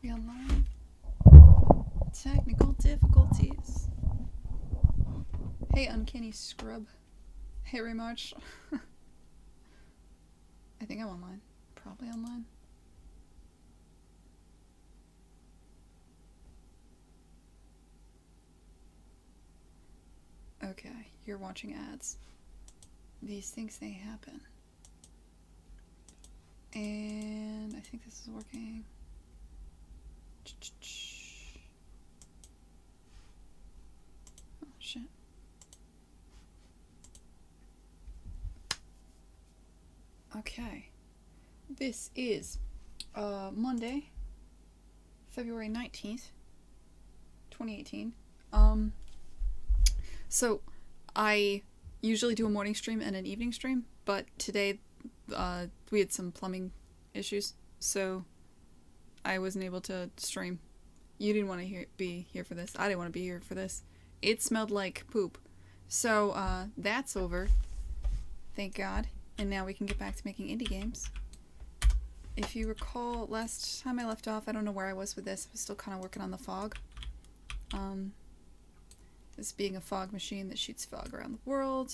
we online? Technical difficulties. Hey, Uncanny Scrub. Hey, Remarch. I think I'm online. Probably online. Okay, you're watching ads. These things, they happen. And I think this is working. Oh, shit. Okay. This is Monday, February 19th, 2018. So I usually do a morning stream and an evening stream, but today we had some plumbing issues, so I wasn't able to stream. You didn't want to be here for this. I didn't want to be here for this. It smelled like poop. So that's over. Thank God. And now we can get back to making indie games. If you recall, last time I left off, I don't know where I was with this. I was still kind of working on the fog. This being a fog machine that shoots fog around the world.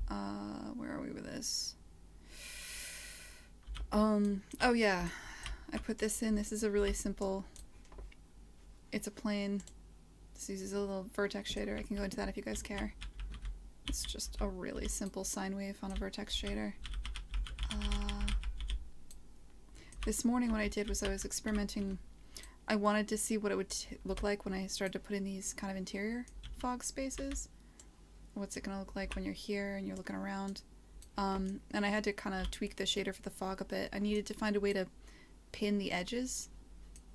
Where are we with this? Oh yeah. I put this in. This is a really simple... It's a plane. This uses a little vertex shader. I can go into that if you guys care. It's just a really simple sine wave on a vertex shader. This morning what I did was I was experimenting. I wanted to see what it would look like when I started to put in these kind of interior fog spaces. What's it going to look like when you're here and you're looking around? And I had to kind of tweak the shader for the fog a bit. I needed to find a way to pin the edges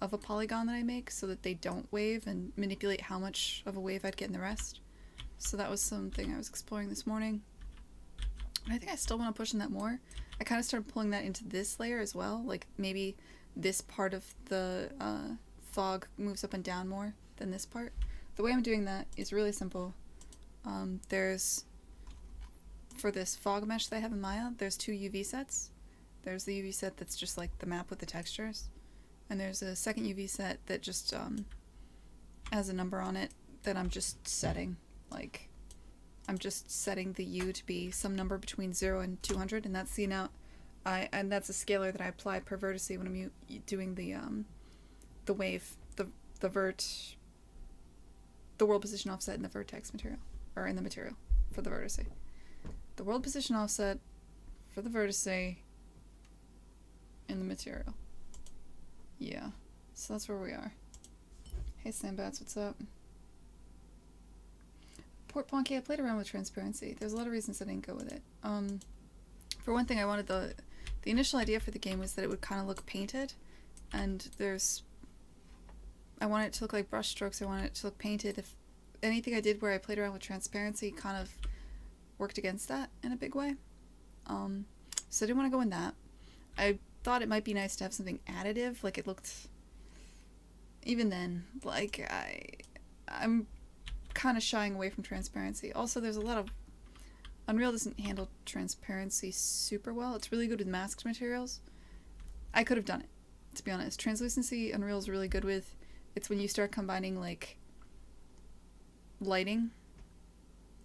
of a polygon that I make so that they don't wave and manipulate how much of a wave I'd get in the rest. So that was something I was exploring this morning. And I think I still want to push on that more. I kind of started pulling that into this layer as well. Like maybe this part of the fog moves up and down more than this part. The way I'm doing that is really simple. There's, for this fog mesh that I have in Maya, there's two UV sets. There's the UV set that's just like the map with the textures. And there's a second UV set that just has a number on it that I'm just setting. Like, I'm just setting the U to be some number between 0 and 200, and that's the amount and that's a scalar that I apply per vertex when I'm doing the wave, the world position offset in the vertex material, or in the material for the vertex. The world position offset for the vertex in the material. Yeah, so that's where we are. Hey Sandbats, what's up? Port Ponky, I played around with transparency. There's a lot of reasons I didn't go with it. For one thing, I wanted the initial idea for the game was that it would kind of look painted, and I want it to look like brush strokes. I want it to look painted. If anything I did where I played around with transparency kind of worked against that in a big way. So I didn't want to go in that. I thought it might be nice to have something additive, like it looked... Even then, like, I'm kind of shying away from transparency. Also, there's a lot of... Unreal doesn't handle transparency super well. It's really good with masked materials. I could have done it, to be honest. Translucency, Unreal is really good with. It's when you start combining, like, lighting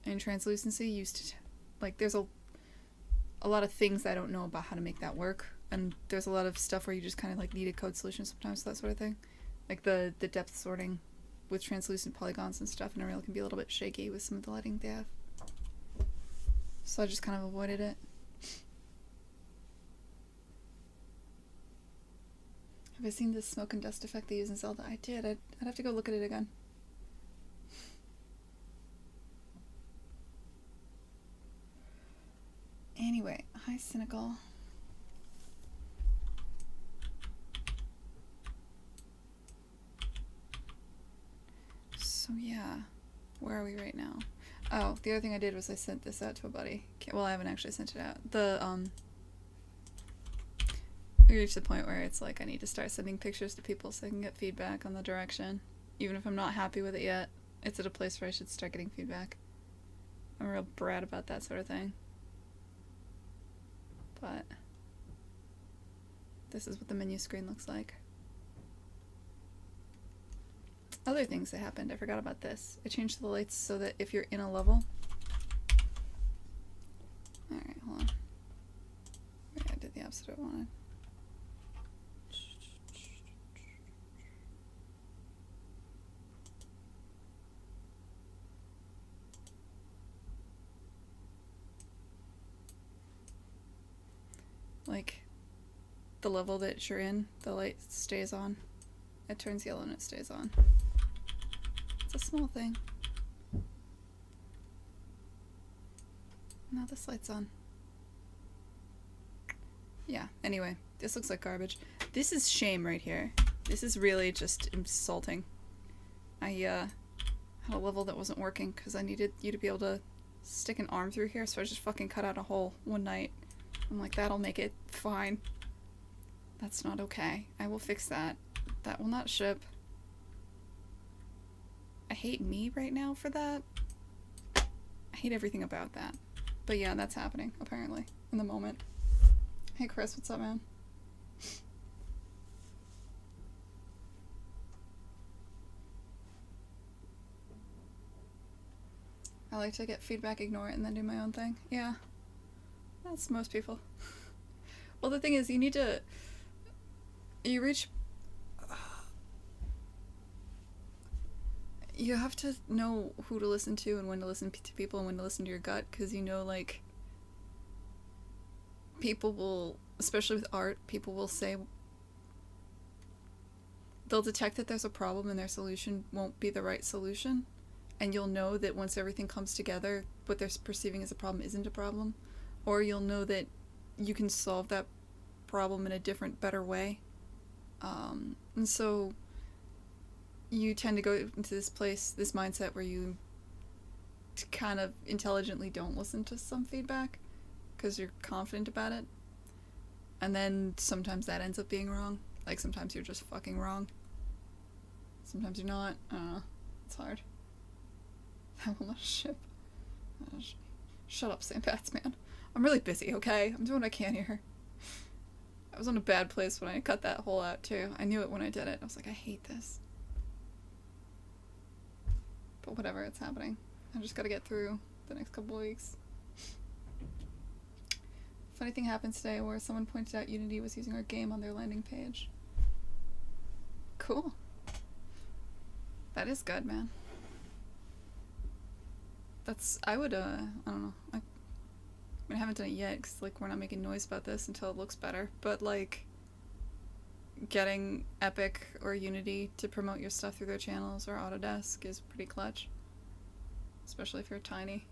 and translucency used to... Like, there's a lot of things I don't know about how to make that work. And there's a lot of stuff where you just kind of, like, need a code solution sometimes, that sort of thing. Like, the depth sorting with translucent polygons and stuff in Unreal can be a little bit shaky with some of the lighting they have. So I just kind of avoided it. Have I seen the smoke and dust effect they use in Zelda? I did. I'd have to go look at it again. Anyway, hi Cynical. So yeah, where are we right now? Oh, the other thing I did was I sent this out to a buddy. Well, I haven't actually sent it out. We reached the point where it's like I need to start sending pictures to people so I can get feedback on the direction. Even if I'm not happy with it yet, it's at a place where I should start getting feedback. I'm a real brat about that sort of thing. But this is what the menu screen looks like. other things that happened. I forgot about this. I changed the lights so that if you're in a level... Alright, hold on. Wait, I did the opposite of what I wanted. Like, the level that you're in, the light stays on. It turns yellow and it stays on. It's a small thing. Now this light's on. Yeah, anyway, this looks like garbage. This is shame right here. This is really just insulting. I had a level that wasn't working because I needed you to be able to stick an arm through here, so I just fucking cut out a hole one night. I'm like, that'll make it fine. That's not okay. I will fix that. That will not ship. I hate me right now for that. I hate everything about that. But yeah, that's happening, apparently, in the moment. Hey Chris, what's up, man? I like to get feedback, ignore it, and then do my own thing. Yeah. That's most people. Well, the thing is, you need to... You reach... You have to know who to listen to and when to listen to people and when to listen to your gut, because you know, like... People will... Especially with art, people will say... They'll detect that there's a problem and their solution won't be the right solution. And you'll know that once everything comes together, what they're perceiving as a problem isn't a problem. Or you'll know that you can solve that problem in a different, better way. And so you tend to go into this place, this mindset where you kind of intelligently don't listen to some feedback because you're confident about it. And then sometimes that ends up being wrong. Like sometimes you're just fucking wrong. Sometimes you're not. I don't know. It's hard. I will not ship. Shut up, St. Pat's, man. I'm really busy, okay? I'm doing what I can here. I was in a bad place when I cut that hole out, too. I knew it when I did it. I was like, I hate this. But whatever, it's happening. I just gotta get through the next couple of weeks. Funny thing happened today where someone pointed out Unity was using our game on their landing page. Cool. That is good, man. That's, I would, I don't know. I haven't done it yet because, like, we're not making noise about this until it looks better. But, like, getting Epic or Unity to promote your stuff through their channels or Autodesk is pretty clutch. Especially if you're tiny.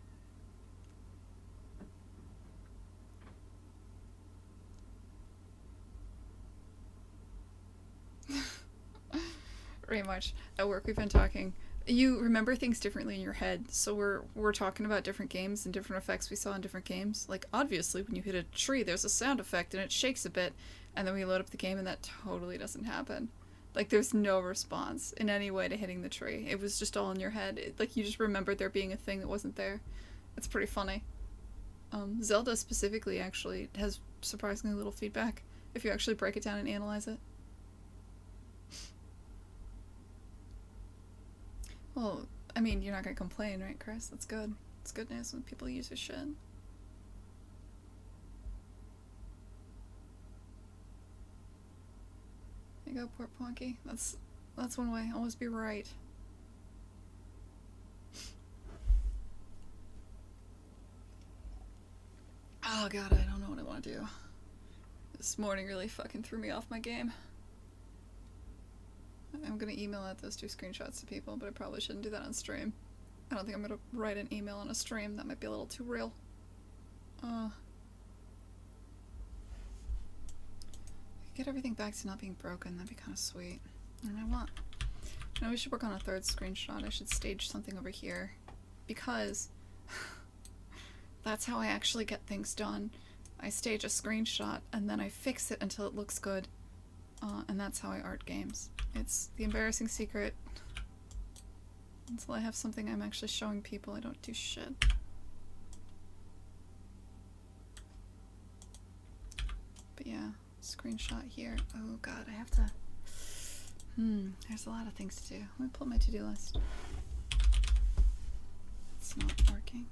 Very much. At work we've been talking. You remember things differently in your head, so we're talking about different games and different effects we saw in different games. Like, obviously, when you hit a tree, there's a sound effect and it shakes a bit, and then we load up the game and that totally doesn't happen. Like, there's no response in any way to hitting the tree. It was just all in your head. Like, you just remembered there being a thing that wasn't there. It's pretty funny. Zelda specifically, actually, has surprisingly little feedback if you actually break it down and analyze it. Well, I mean, you're not gonna complain, right, Chris? That's good. It's good news when people use your shit. There you go, Port Ponky. That's one way. Always be right. Oh god, I don't know what I want to do. This morning really fucking threw me off my game. I'm gonna email out those 2 screenshots to people, but I probably shouldn't do that on stream. I don't think I'm gonna write an email on a stream. That might be a little too real. Get everything back to not being broken. That'd be kind of sweet. And I want... You know, we should work on a 3rd screenshot. I should stage something over here. Because... that's how I actually get things done. I stage a screenshot, and then I fix it until it looks good. And that's how I art games. It's the embarrassing secret. Until I have something I'm actually showing people, I don't do shit. But yeah, screenshot here. Oh god, I have to... There's a lot of things to do. Let me pull up my to-do list. It's not working.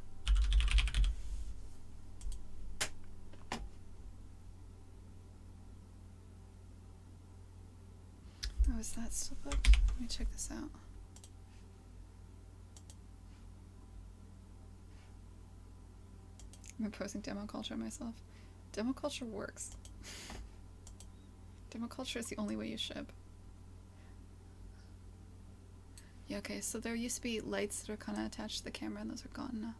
Oh, is that still booked? Let me check this out. I'm imposing demo culture on myself. Demo culture works. Demo culture is the only way you ship. Yeah, okay, so there used to be lights that are kind of attached to the camera, and those are gone now.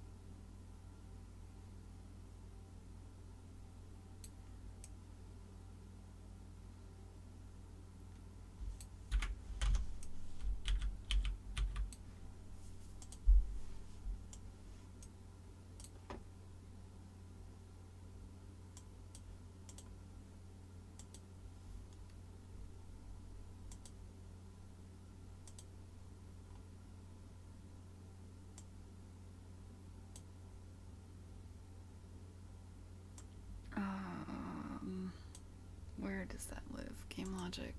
Where does that live? Game Logic.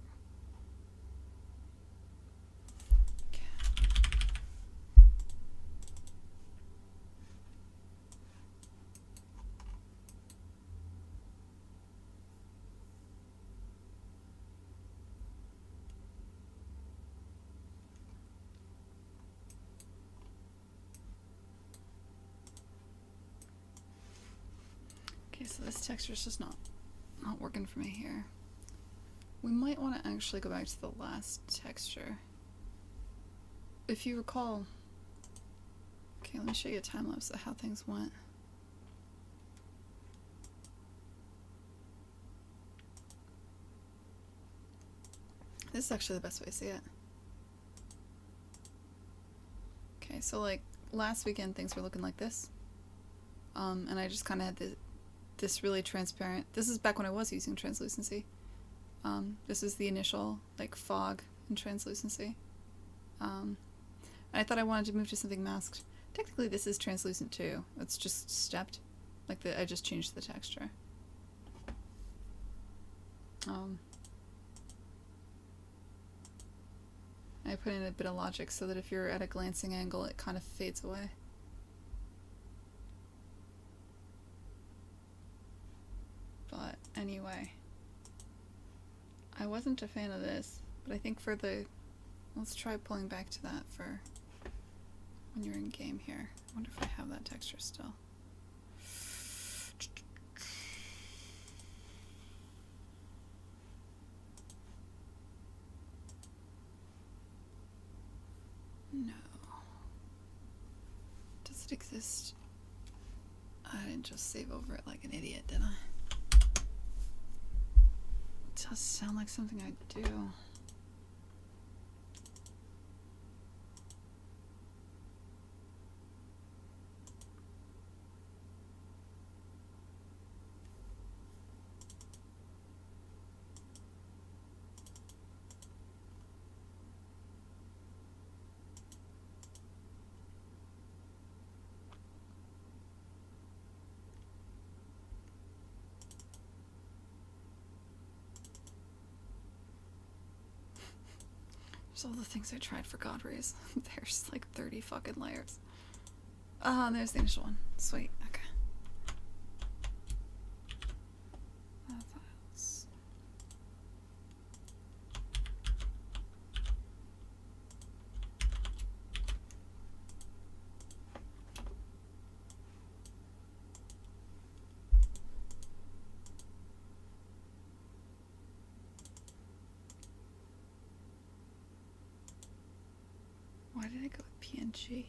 Okay, so this texture is just not working for me here. We might want to actually go back to the last texture. If you recall... Okay, let me show you a time lapse of how things went. This is actually the best way to see it. Okay, so like last weekend things were looking like this. And I just kind of had this really transparent... This is back when I was using translucency. This is the initial like fog and translucency. And I thought I wanted to move to something masked. Technically this is translucent too. It's just stepped. Like I just changed the texture. I put in a bit of logic so that if you're at a glancing angle it kind of fades away. But anyway, I wasn't a fan of this, but I think for the... Let's try pulling back to that for when you're in game here. I wonder if I have that texture still. No. Does it exist? I didn't just save over it like an idiot, did I? It does sound like something I'd do. There's all the things I tried for God Rays. There's like 30 fucking layers. Ah, there's the initial one. Sweet, okay. Files. Why did I go with PNG?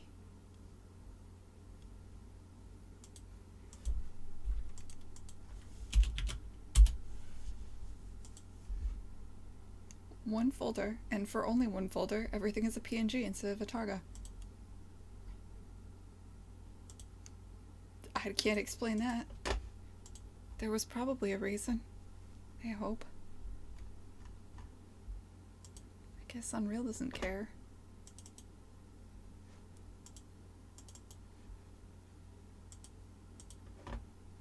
One folder, and for only one folder, everything is a PNG instead of a Targa. I can't explain that. There was probably a reason. I hope. I guess Unreal doesn't care.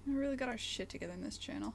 We really got our shit together in this channel.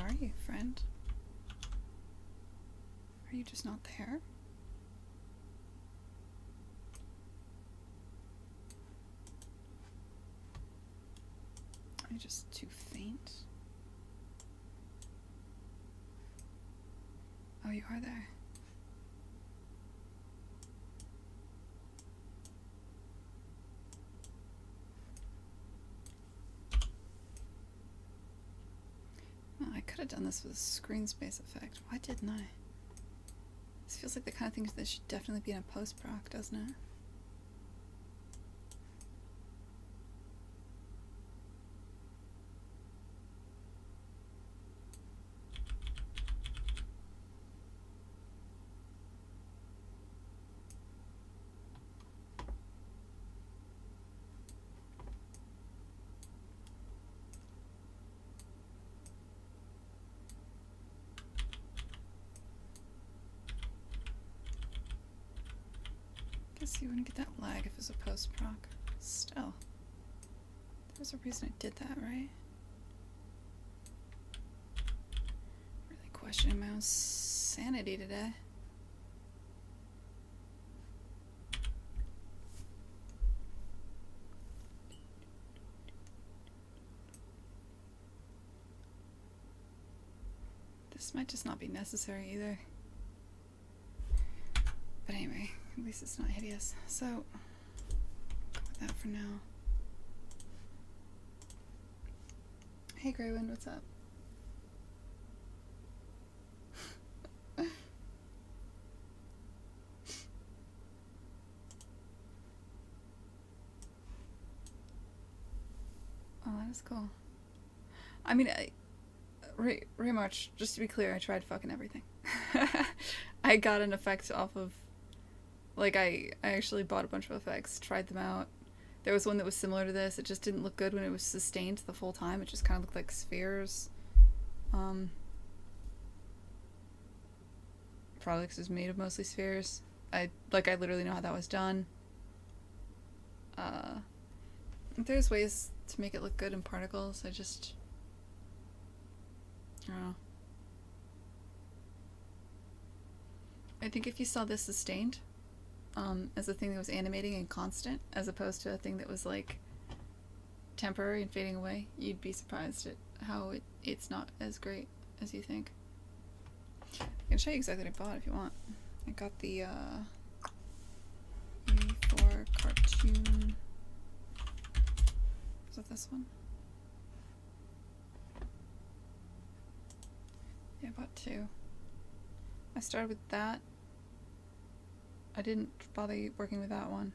are you, friend? Are you just not there? Are you just too faint? Oh, you are there. Oh, I could have done this with a screen space effect. Why didn't I? This feels like the kind of thing that should definitely be in a post-proc, doesn't it? Guess you wouldn't get that lag if it was a post-proc. Still. There's a reason I did that, right? Really questioning my own sanity today. This might just not be necessary either. But anyway, at least it's not hideous. So, go with that for now. Hey Greywind, what's up? Oh, that is cool. I mean, Remarch, just to be clear, I tried fucking everything. I got an effect off of, like, I actually bought a bunch of effects, tried them out. There was one that was similar to this. It just didn't look good when it was sustained the full time. It just kind of looked like spheres. Probably because it was made of mostly spheres. I literally know how that was done. There's ways to make it look good in particles. I don't know. I think if you saw this sustained, as a thing that was animating and constant, as opposed to a thing that was like temporary and fading away, you'd be surprised at how it's not as great as you think. I can show you exactly what I bought if you want. I got the UE4 cartoon. Is that this one? Yeah, I bought two. I started with that. I didn't bother working with that one.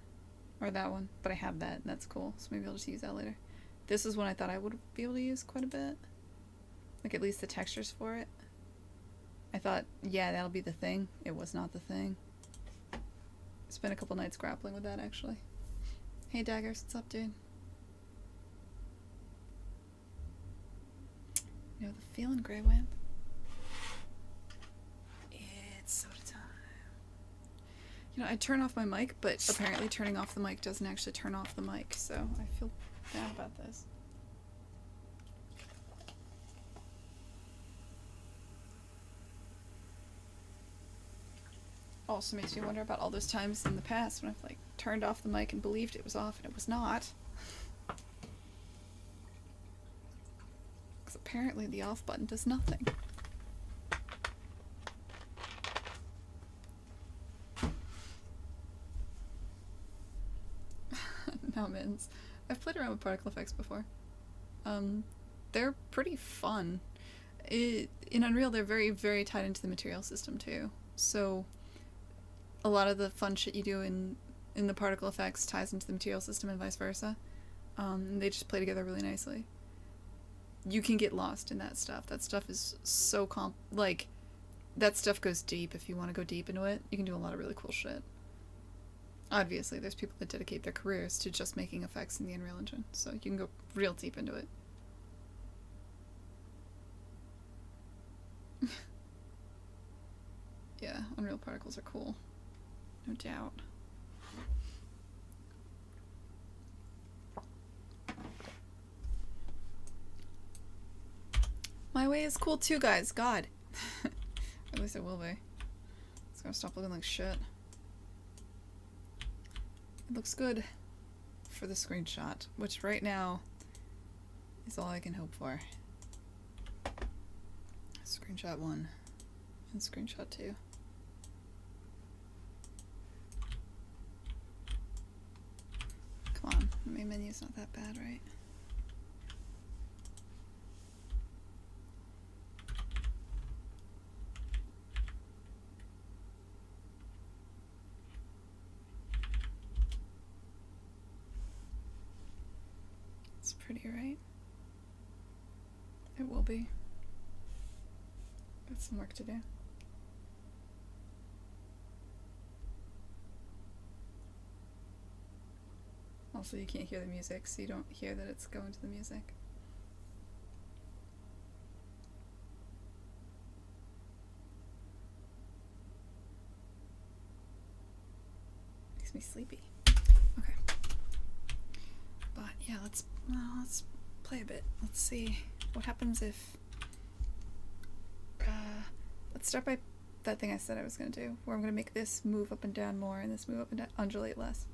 Or that one. But I have that, and that's cool. So maybe I'll just use that later. This is one I thought I would be able to use quite a bit. Like, at least the textures for it. I thought, yeah, that'll be the thing. It was not the thing. Spent a couple nights grappling with that, actually. Hey, Daggers. What's up, dude? You know the feeling, Greywind? It's soda time. You know, I turn off my mic, but apparently turning off the mic doesn't actually turn off the mic, so I feel bad about this. Also makes me wonder about all those times in the past when I've, like, turned off the mic and believed it was off and it was not. Because apparently the off button does nothing. No, Mins. I've played around with particle effects before. They're pretty fun. In Unreal, they're very, very tied into the material system, too. So, a lot of the fun shit you do in the particle effects ties into the material system and vice versa. They just play together really nicely. You can get lost in that stuff. That stuff is so that stuff goes deep if you want to go deep into it. You can do a lot of really cool shit. Obviously, there's people that dedicate their careers to just making effects in the Unreal Engine, so you can go real deep into it. Yeah, Unreal particles are cool. No doubt. My way is cool too, guys. God. At least it will be. It's gonna stop looking like shit. It looks good for the screenshot, which right now is all I can hope for. Screenshot 1 and screenshot 2. Come on, the main menu's not that bad, right? It's pretty, right? It will be. Got some work to do. Also, you can't hear the music, so you don't hear that it's going to the music. Makes me sleepy. Okay. But yeah, let's play a bit. Let's see what happens if... let's start by that thing I said I was going to do, where I'm going to make this move up and down more and this move up and down, undulate less.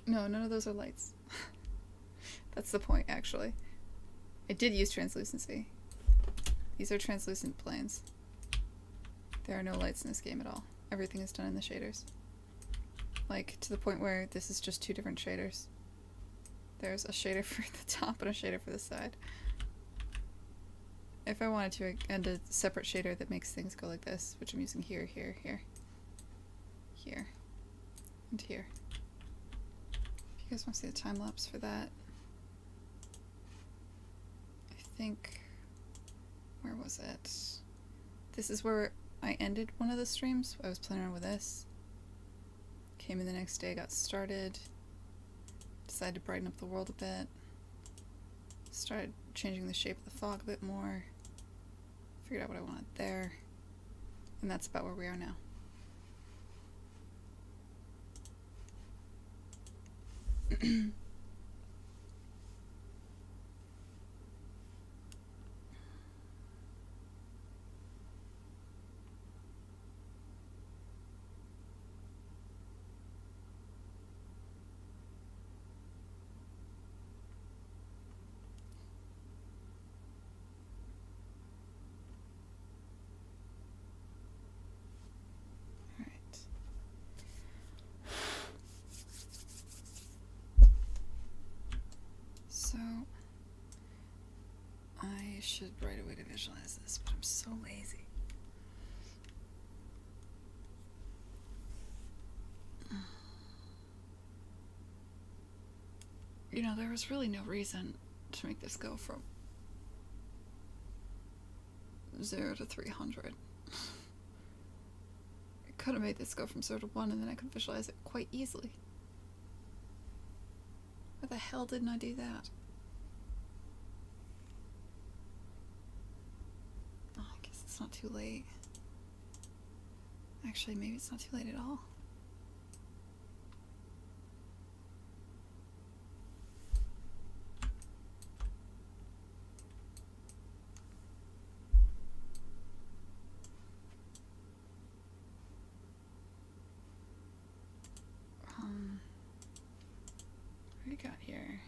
No, none of those are lights. That's the point, actually. I did use translucency. These are translucent planes. There are no lights in this game at all. Everything is done in the shaders. Like, to the point where this is just two different shaders. There's a shader for the top and a shader for the side. If I wanted to, and a separate shader that makes things go like this, which I'm using here, here, here, here, and here. If you guys want to see the time lapse for that, I think, where was it? This is where I ended one of the streams. I was playing around with this. Came in the next day, got started, decided to brighten up the world a bit, started changing the shape of the fog a bit more, figured out what I wanted there, and that's about where we are now. So, I should write a way to visualize this, but I'm so lazy. You know, there was really no reason to make this go from 0 to 300. I could have made this go from 0 to 1 and then I could visualize it quite easily. Why the hell didn't I do that? Oh, I guess it's not too late. Actually, maybe it's not too late at all. What do you got here?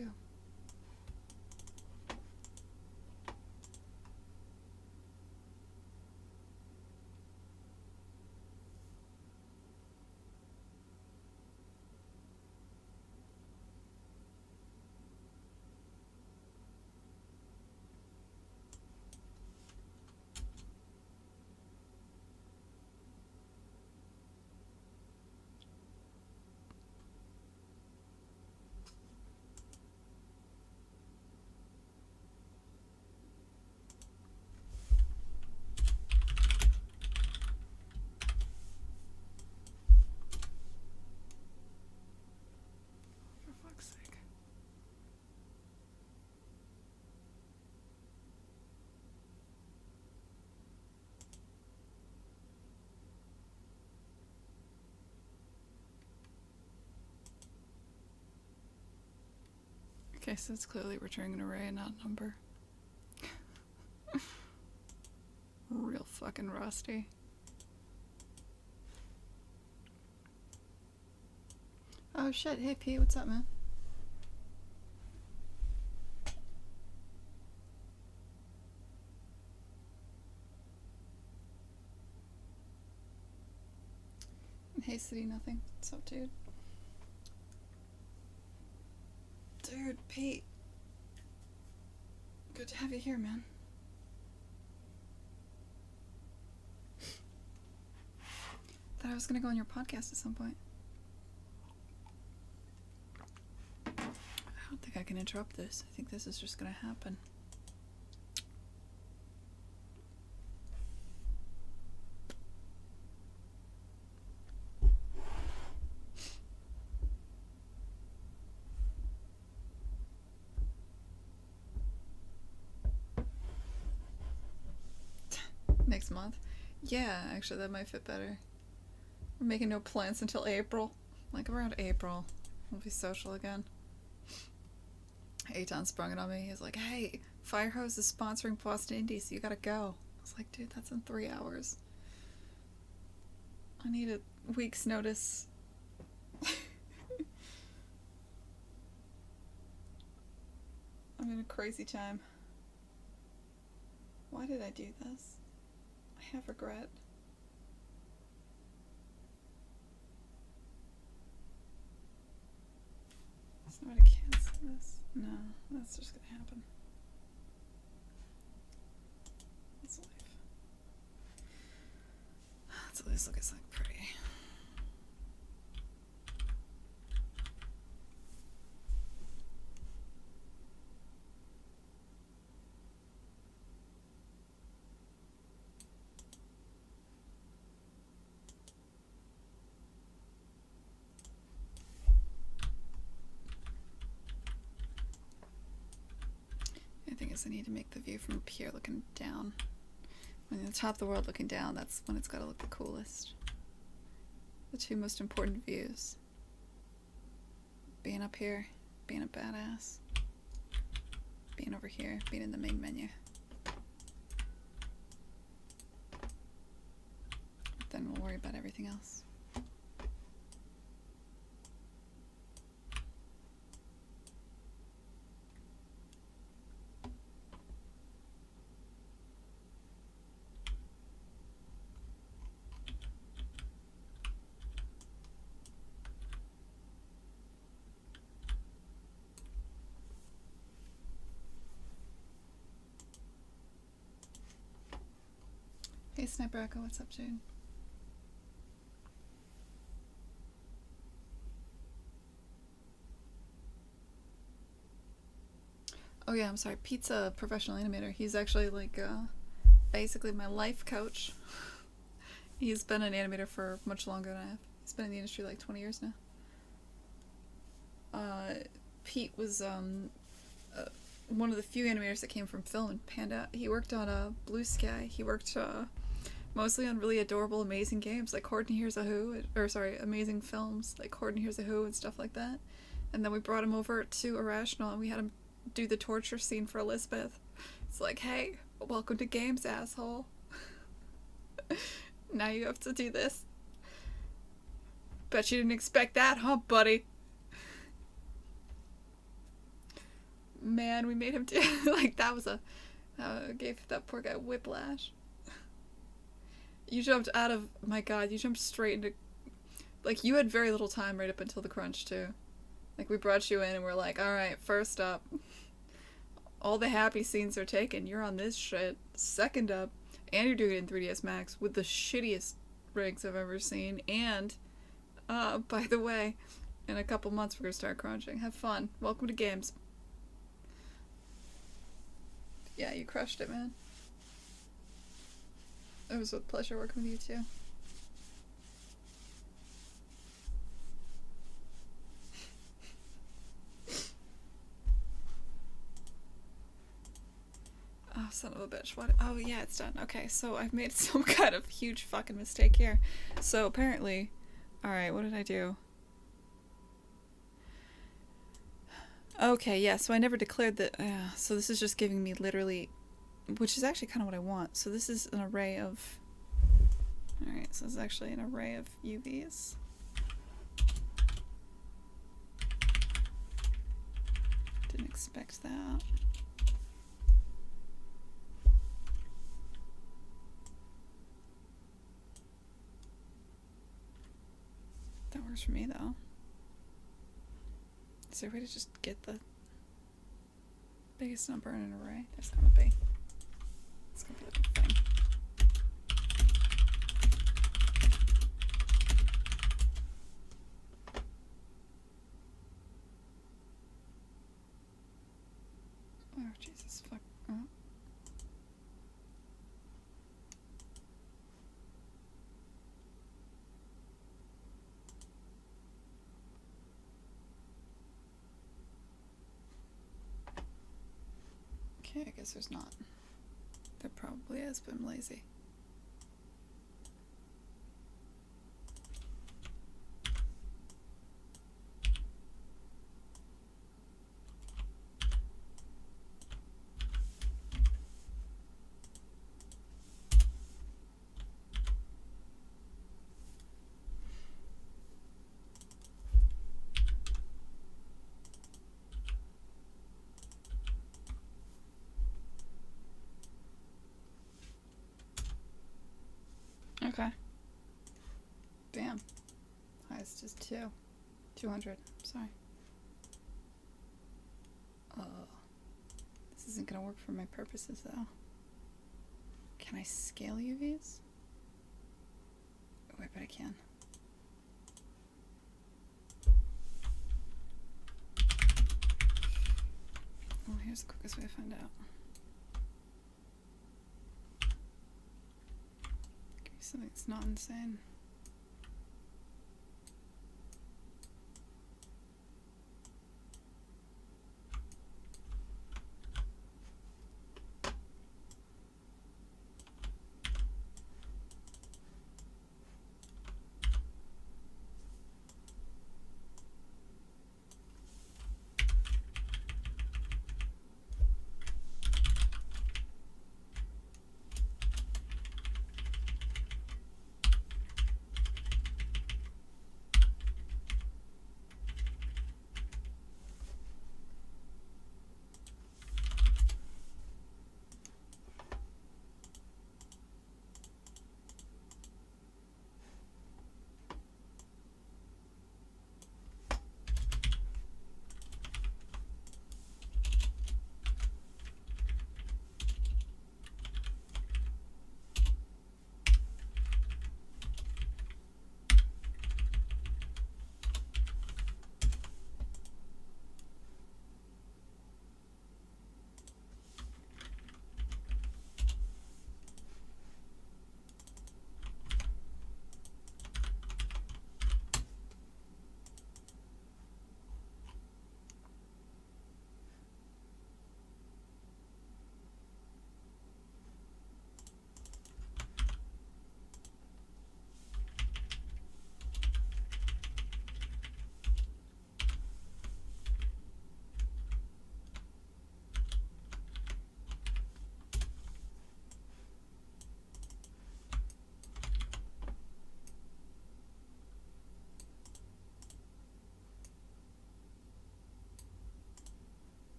go? For fuck's sake. Okay, so it's clearly returning an array and not a number. Real fucking rusty. Oh shit, hey Pete, what's up, man? Hey City, nothing. What's up, dude? Dude, Pete. Good to have you here, man. Thought I was gonna go on your podcast at some point. I don't think I can interrupt this. I think this is just gonna happen. Next month? Yeah, actually that might fit better. We're making no plans until April. Like around April. We'll be social again. Aton sprung it on me. He's like, hey, Firehose is sponsoring Boston Indies, so you gotta go. I was like, dude, that's in 3 hours. I need a week's notice. I'm in a crazy time. Why did I do this? I have regret. There's no way to cancel this. No, that's just gonna happen. That's life. Let's at least look at something pretty. I need to make the view from up here looking down. When the top of the world looking down, that's when it's got to look the coolest. The two most important views. Being up here, being a badass. Being over here, being in the main menu. Then we'll worry about everything else. Hey Sniper Echo, what's up, June? Oh yeah, I'm sorry. Pete's a professional animator. He's actually like basically my life coach. He's been an animator for much longer than I have. He's been in the industry like 20 years now. Pete was one of the few animators that came from film and panned out. He worked on Blue Sky. He worked mostly on really adorable, amazing games like Horton Hears a Who, or sorry, amazing films like Horton Hears a Who and stuff like that. And then we brought him over to Irrational and we had him do the torture scene for Elizabeth. It's like, hey, welcome to games, asshole. Now you have to do this. Bet you didn't expect that, huh, buddy? Man, we made him do like that was a gave that poor guy whiplash. You jumped out of my god, you jumped straight into like you had very little time right up until the crunch too. Like we brought you in and we're like, alright, first up. All the happy scenes are taken. You're on this shit. Second up, and you're doing it in 3ds Max with the shittiest rigs I've ever seen. And, by the way, in a couple months we're gonna start crunching. Have fun. Welcome to games. Yeah, you crushed it, man. It was a pleasure working with you too. Oh, son of a bitch. What? Oh, yeah, it's done. Okay, so I've made some kind of huge fucking mistake here. So apparently... Alright, what did I do? Okay, yeah, so I never declared that... so this is just giving me literally... Which is actually kind of what I want. So this is an array of... Alright, so this is actually an array of UVs. Didn't expect that. That works for me, though. Is there a way to just get the biggest number in an array? There's gonna be. It's gonna be the big thing. Oh, Jesus, fuck. Oh. Okay, I guess there's not. There probably is, but I'm lazy. Okay. Damn. Highest is 200. Sorry. This isn't gonna work for my purposes, though. Can I scale UVs? Oh, I bet I can. Well, here's the quickest way to find out. Give me something that's not insane.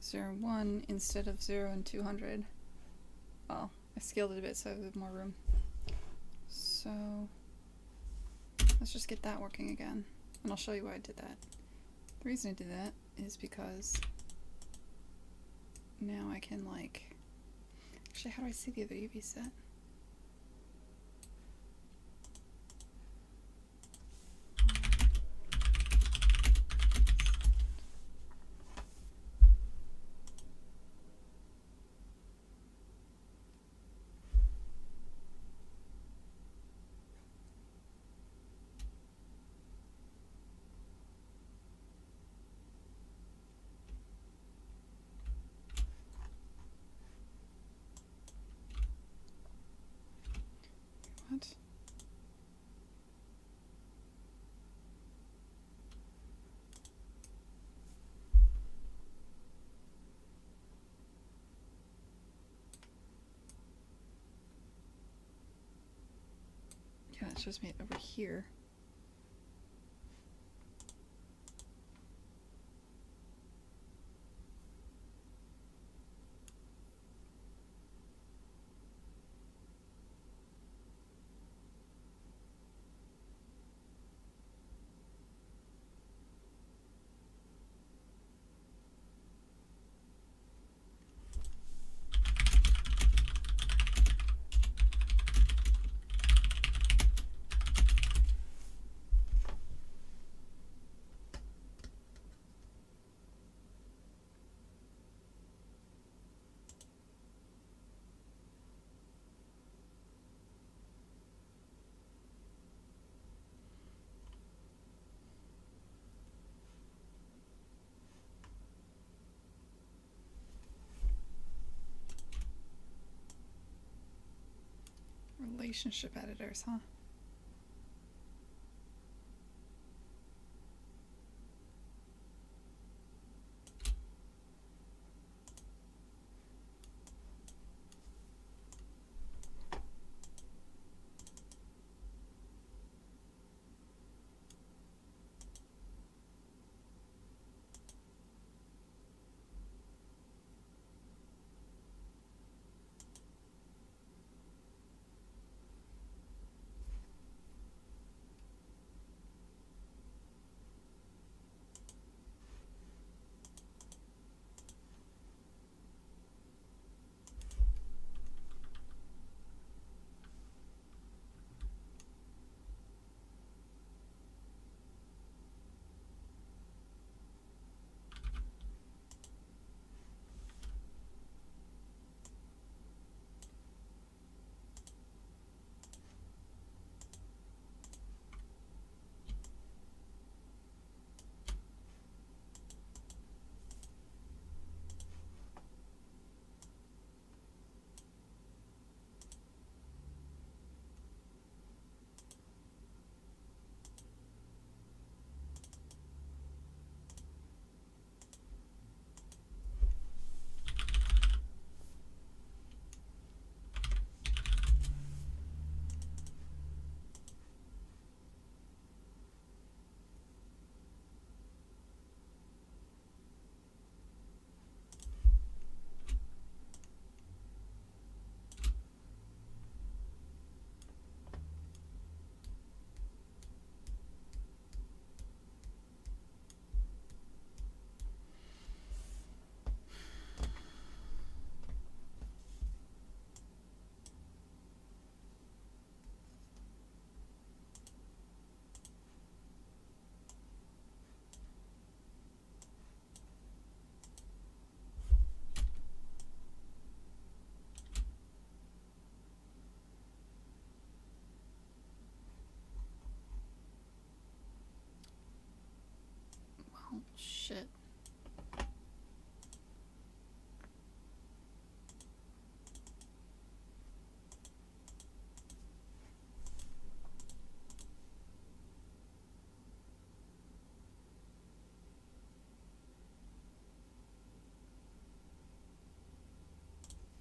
0, 1 instead of 0 and 200. Well, I scaled it a bit so I have more room. So let's just get that working again, and I'll show you why I did that. The reason I did that is because now I can, like, actually, how do I see the other UV set? What? Yeah, it shows me over here. Relationship editors, huh? Well, shit.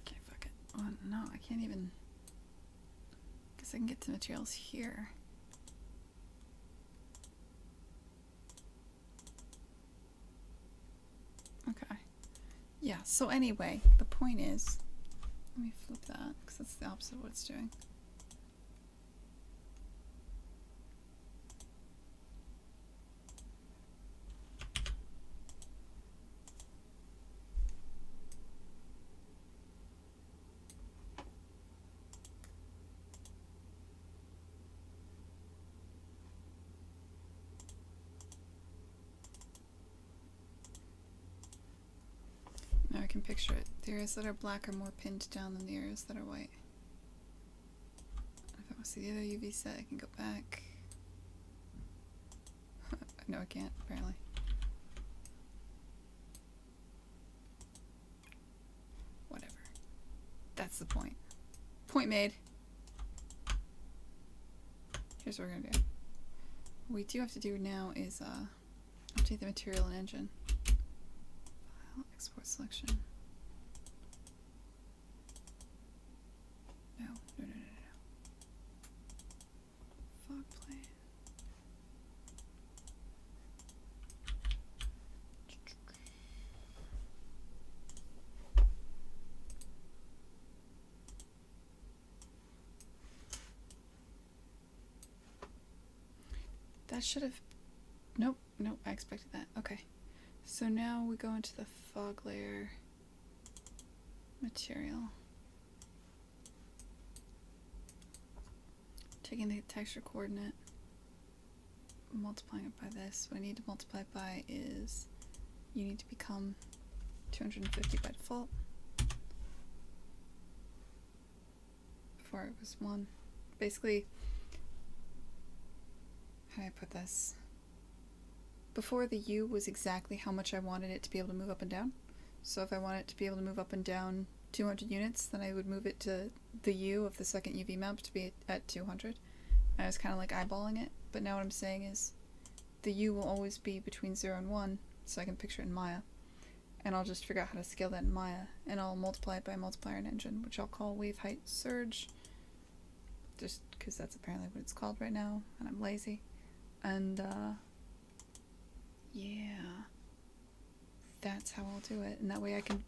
Okay, fuck it. Oh, no, I can't even. Guess I can get to materials here. Okay. So anyway, the point is, let me flip that because that's the opposite of what it's doing. Now I can picture it. The areas that are black are more pinned down than the areas that are white. If I want to see the other UV set, I can go back. No, I can't, apparently. Whatever. That's the point. Point made. Here's what we're gonna do. What we do have to do now is update the material and engine. File, export selection. No. Fog plane. That should have... Nope, I expected that. Okay. So now we go into the fog layer material. Taking the texture coordinate, multiplying it by this. What I need to multiply it by is you need to become 250 by default. Before it was 1. Basically, how do I put this? Before the U was exactly how much I wanted it to be able to move up and down. So if I want it to be able to move up and down 200 units, then I would move it to the U of the second UV map to be at 200. I was kind of like eyeballing it, but now what I'm saying is the U will always be between 0 and 1, so I can picture it in Maya. And I'll just figure out how to scale that in Maya, and I'll multiply it by a multiplier and engine, which I'll call wave height surge, just because that's apparently what it's called right now, and I'm lazy. And, yeah, that's how I'll do it. And that way I can,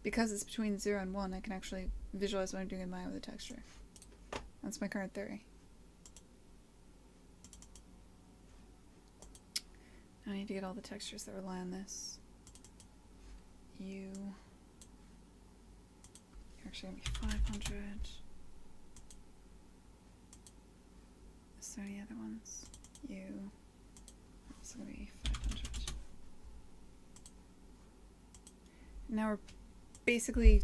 because it's between 0 and 1, I can actually visualize what I'm doing in Maya with the texture. That's my current theory. Now I need to get all the textures that rely on this. You're actually going to be 500. Is there any other ones? It's going to be 500. Now we're basically,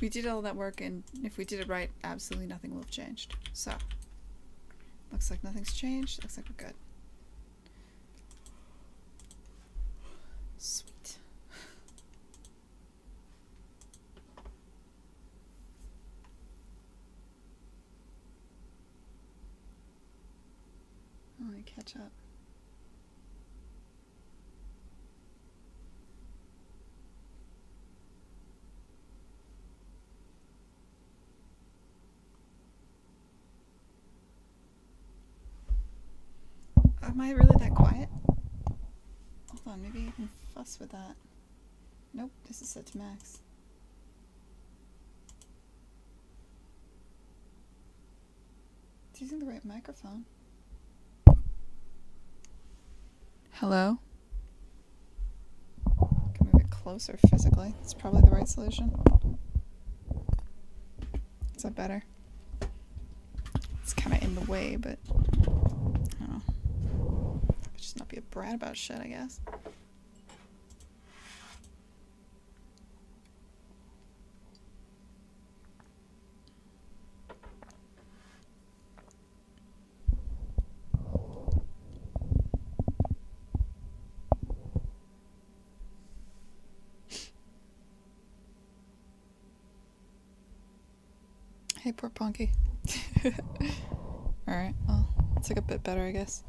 we did all that work, and if we did it right, absolutely nothing will have changed. So, looks like nothing's changed. Looks like we're good. Sweet. Let me catch up. Am I really that quiet? Hold on, maybe I can fuss with that. Nope, this is set to max. It's using the right microphone. Hello? Can move it closer physically. It's probably the right solution. Is that better? It's kind of in the way, but I don't know. Just not be a brat about shit, I guess. Hey, poor Punky. Alright, well, it's like a bit better, I guess.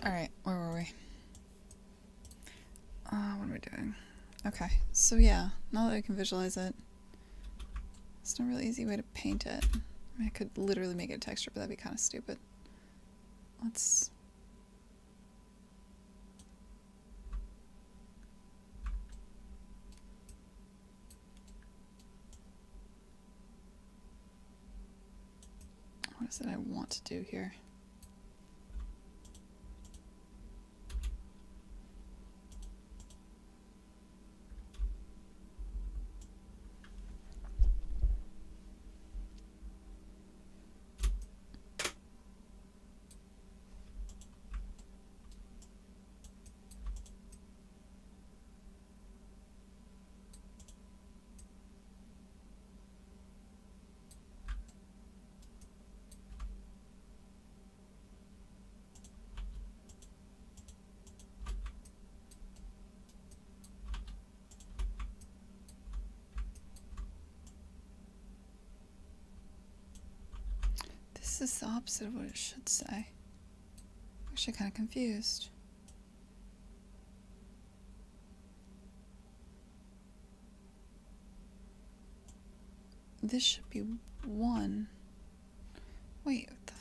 Alright, where were we? What am I doing? Okay, so yeah, now that I can visualize it, it's not a really easy way to paint it. I mean, I could literally make it a texture, but that'd be kind of stupid. Let's... What is it I want to do here? This is the opposite of what it should say. I'm actually kind of confused. This should be 1. Wait, what the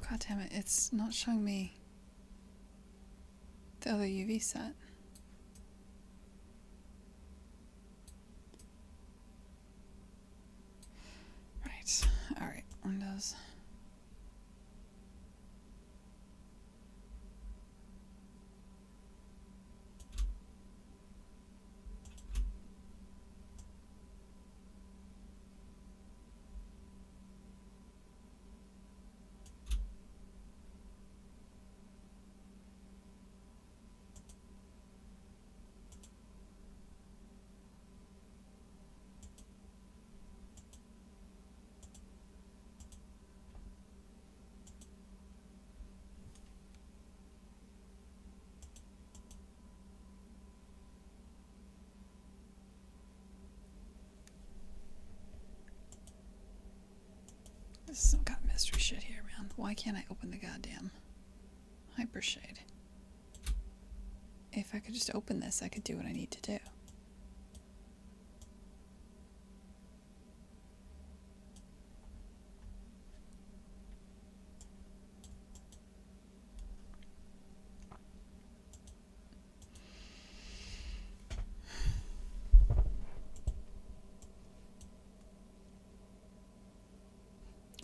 God damn it, it's not showing me the other UV set. Right, alright, Windows. This is some kind of mystery shit here, man. Why can't I open the goddamn Hypershade? If I could just open this, I could do what I need to do.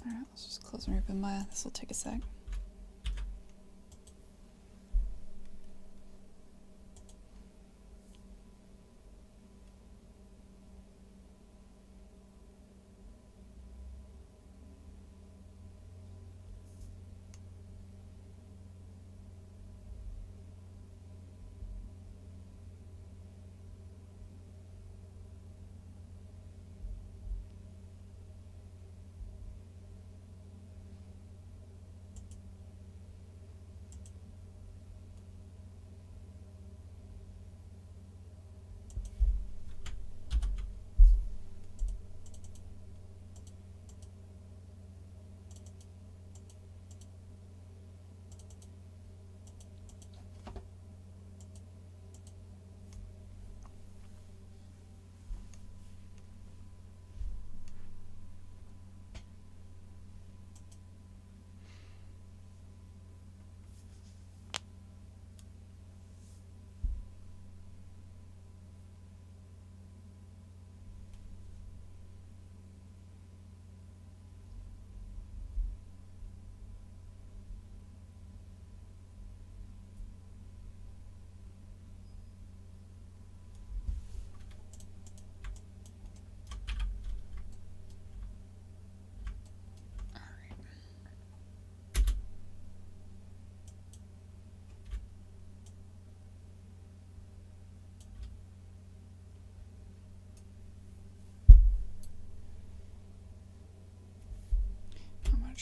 Alright, let's just close and reopen Maya. This will take a sec.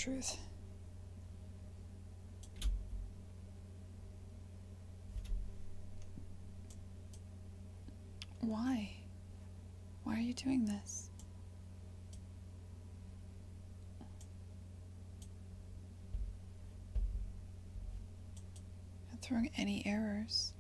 truth. Why? Why are you doing this? Not throwing any errors.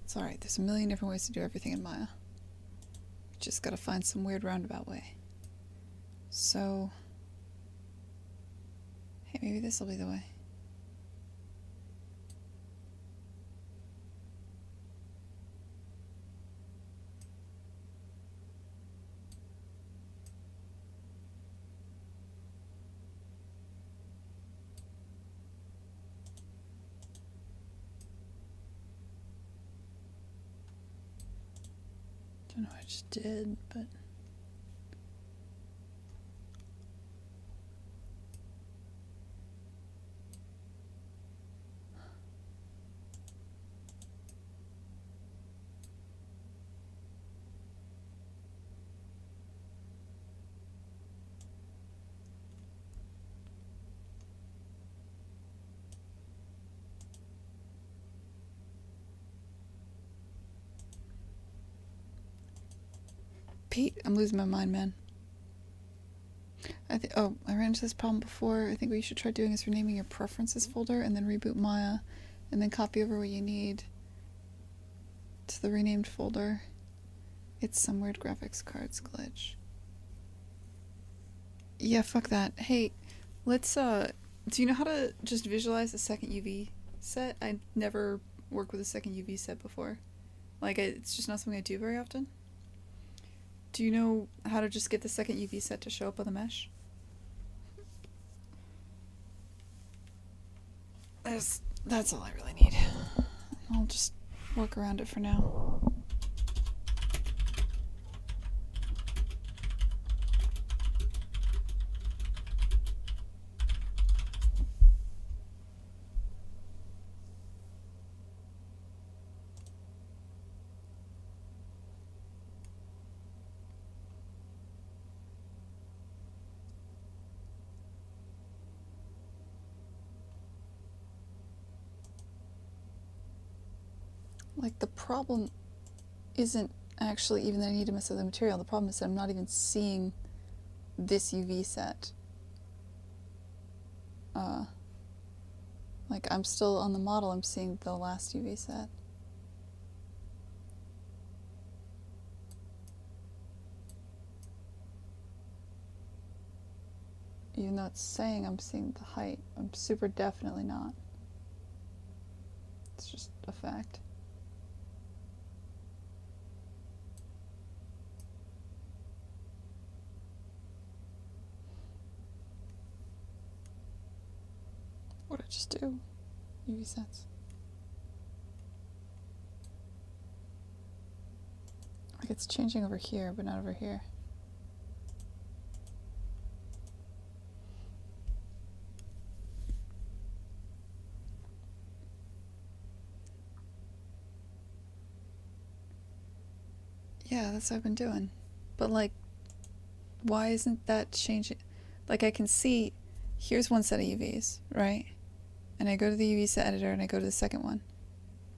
It's alright, there's a million different ways to do everything in Maya. Just gotta find some weird roundabout way. So... hey, maybe this'll be the way. Don't know what I just did, but... Pete, I'm losing my mind, man. I ran into this problem before. I think what you should try doing is renaming your preferences folder and then reboot Maya and then copy over what you need to the renamed folder. It's some weird graphics cards glitch. Yeah, fuck that. Hey, let's, do you know how to just visualize a second UV set? I never worked with a second UV set before. Like, it's just not something I do very often. Do you know how to just get the second UV set to show up on the mesh? That's all I really need. I'll just work around it for now. Like, the problem isn't actually even that I need to mess with the material. The problem is that I'm not even seeing this UV set. Like, I'm still on the model, I'm seeing the last UV set. Even though it's saying I'm seeing the height, I'm super definitely not. It's just a fact. What did I just do? UV sets. Like, it's changing over here, but not over here. Yeah, that's what I've been doing. But, like, why isn't that changing? Like, I can see, here's one set of UVs, right? And I go to the UV set editor and I go to the second one.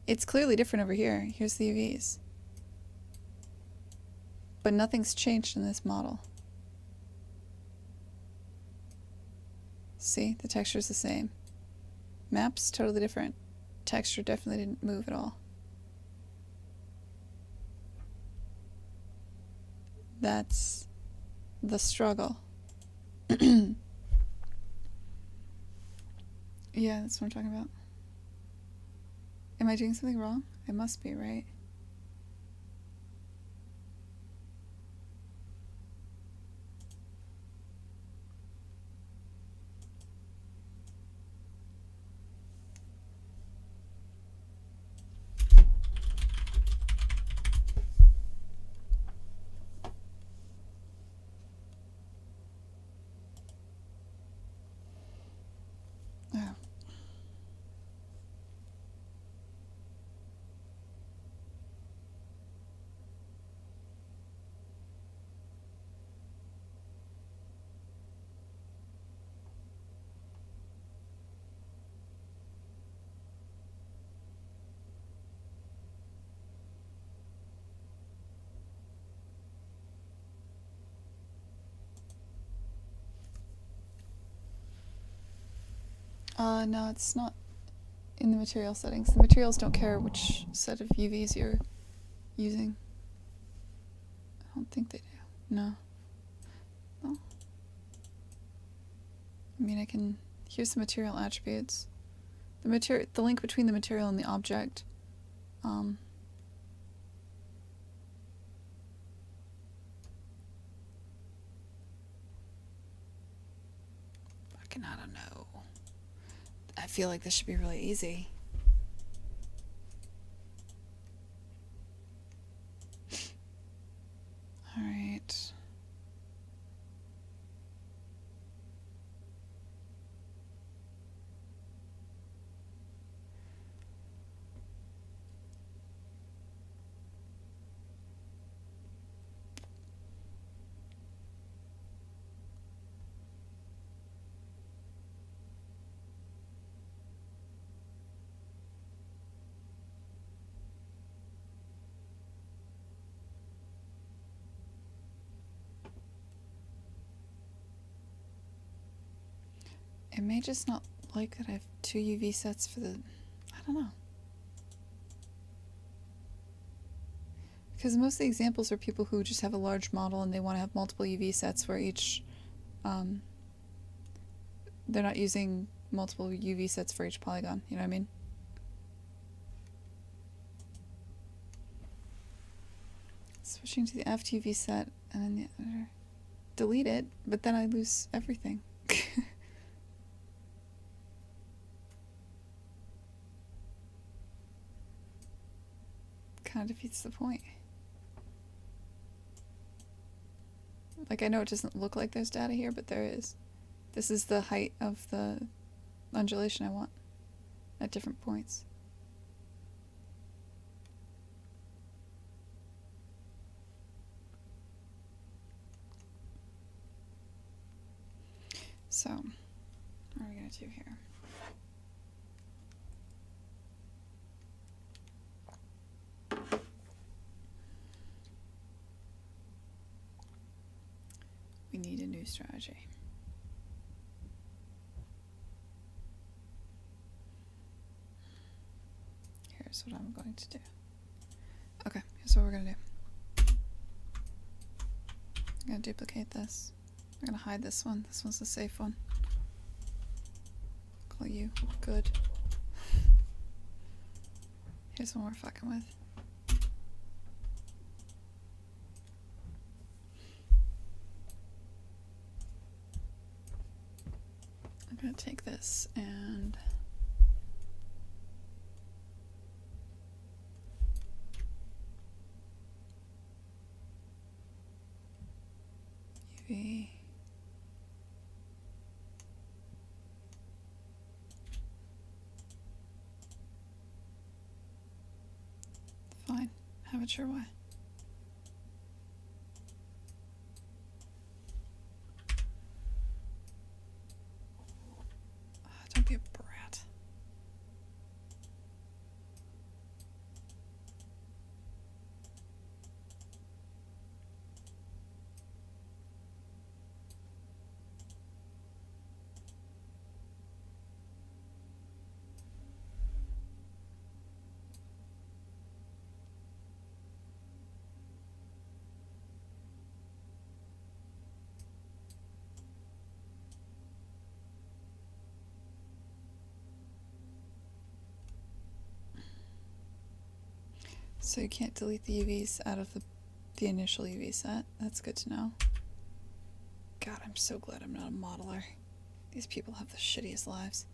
It's clearly different over here. Here's the UVs. But nothing's changed in this model. See, the texture's the same. Map's totally different. Texture definitely didn't move at all. That's the struggle. Yeah, that's what I'm talking about. Am I doing something wrong? I must be, right? No, it's not in the material settings. The materials don't care which set of UVs you're using. I don't think they do. No. No. I mean, I can... Here's the material attributes. The link between the material and the object. Fucking, I don't know. I feel like this should be really easy. All right. It may just not like that I have 2 UV sets for the... I don't know. Because most of the examples are people who just have a large model and they want to have multiple UV sets where each... they're not using multiple UV sets for each polygon, you know what I mean? Switching to the FUV set and then the other... Delete it, but then I lose everything. Kind of defeats the point. Like, I know it doesn't look like there's data here, but there is. This is the height of the undulation I want at different points. So, what are we going to do here? We need a new strategy. Here's what I'm going to do. Okay, here's what we're going to do. I'm going to duplicate this. I'm going to hide this one. This one's the safe one. Call you good. Here's one we're fucking with. I'm going to take this and UV. Fine. Have it your way. Don't be a brat. So you can't delete the UVs out of the initial UV set. That's good to know. God, I'm so glad I'm not a modeler. These people have the shittiest lives.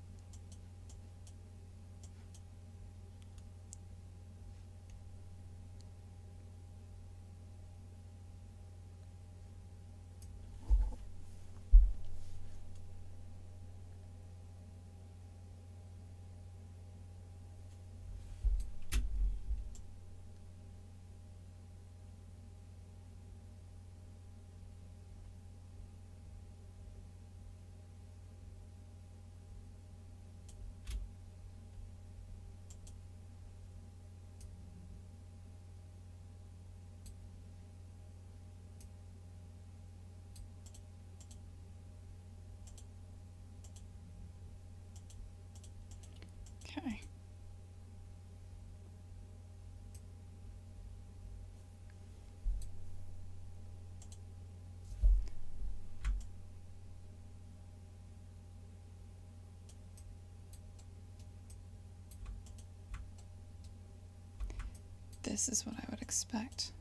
this is what I would expect.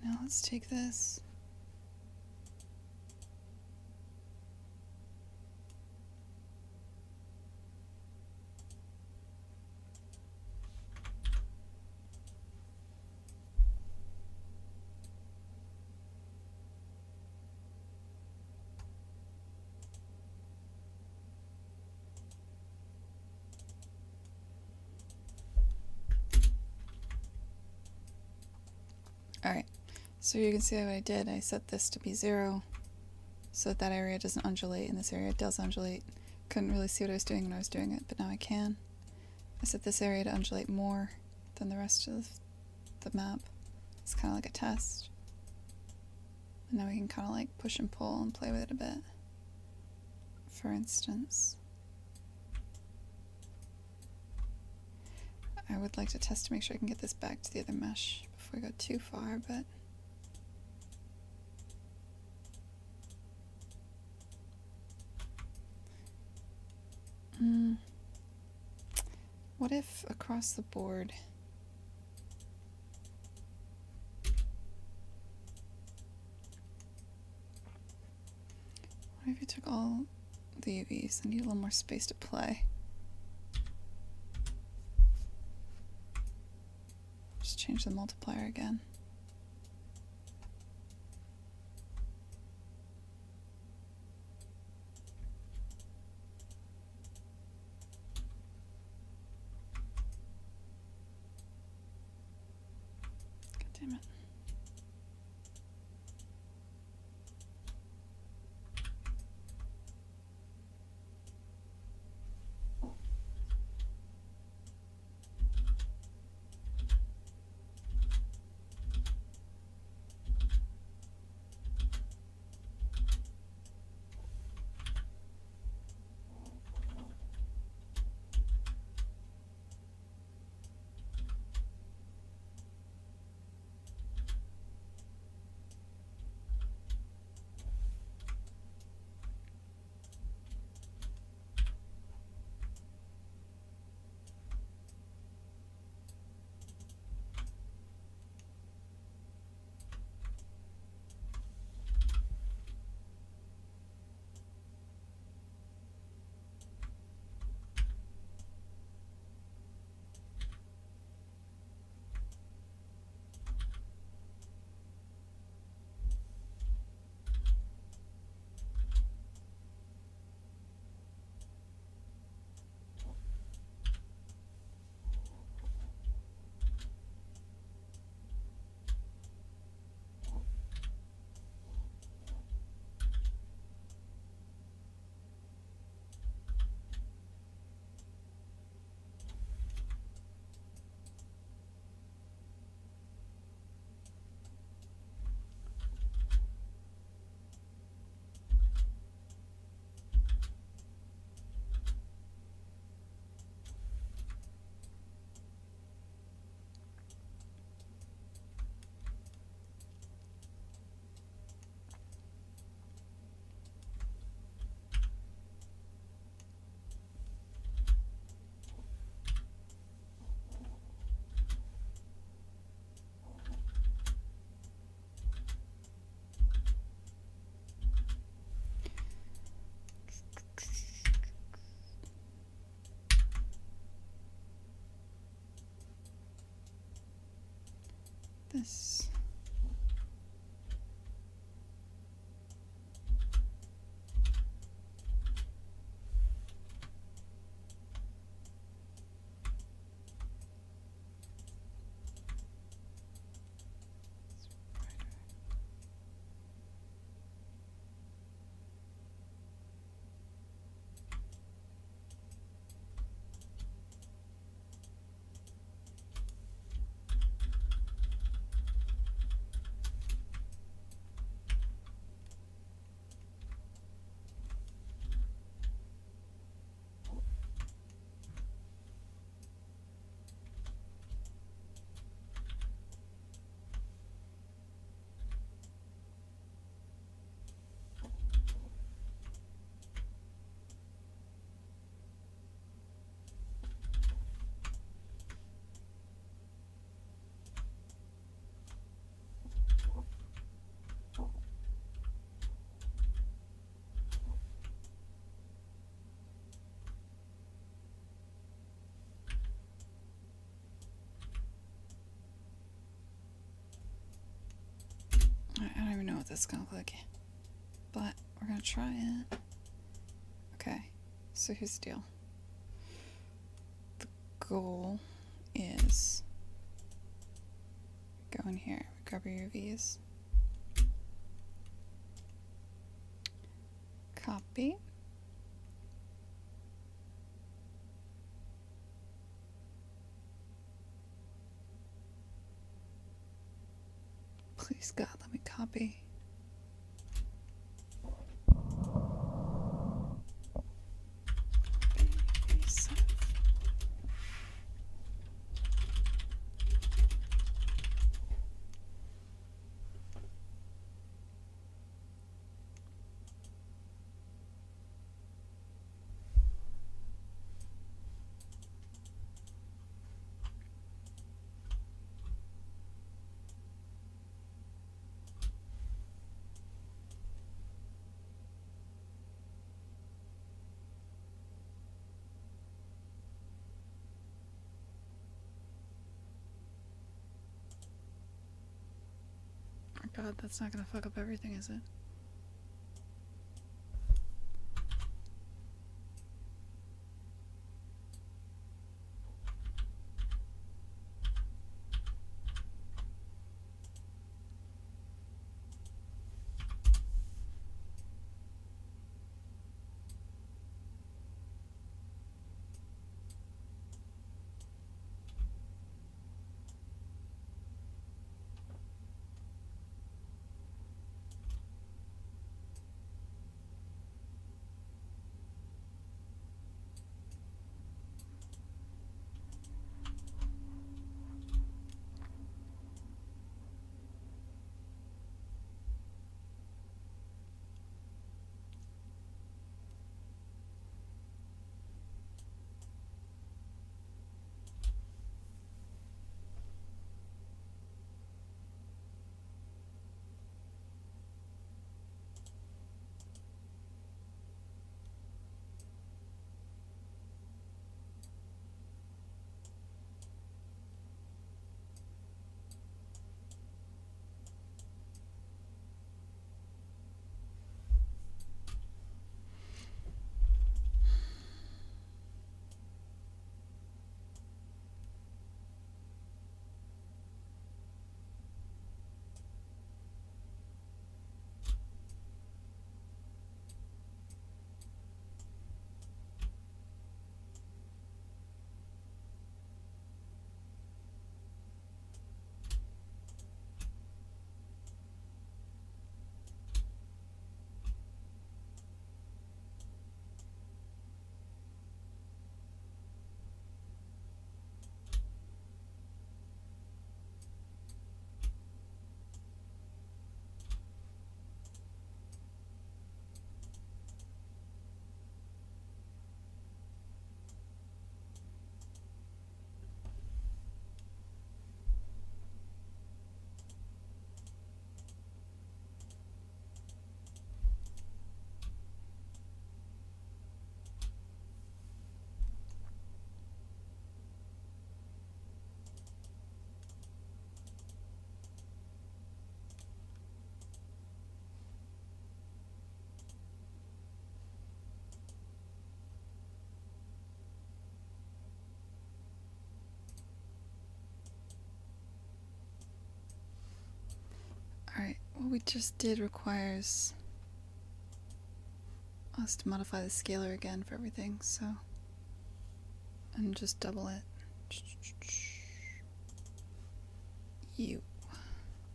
Now let's take this. Alright, so you can see what I did. I set this to be 0 so that area doesn't undulate and this area does undulate. Couldn't really see what I was doing when I was doing it, but now I can. I set this area to undulate more than the rest of the map. It's kind of like a test. And now we can kind of like push and pull and play with it a bit. For instance, I would like to test to make sure I can get this back to the other mesh before I go too far, but what if across the board what if you took all the UVs? I need a little more space to play. Just change the multiplier again. God damn it. This. this is gonna look like, but we're gonna try it. Okay, so here's the deal. The goal is go in here, grab your UVs, copy. Please God, let me copy. Oh God, that's not gonna fuck up everything, is it? Alright, what we just did requires us to modify the scalar again for everything, so... and just double it. You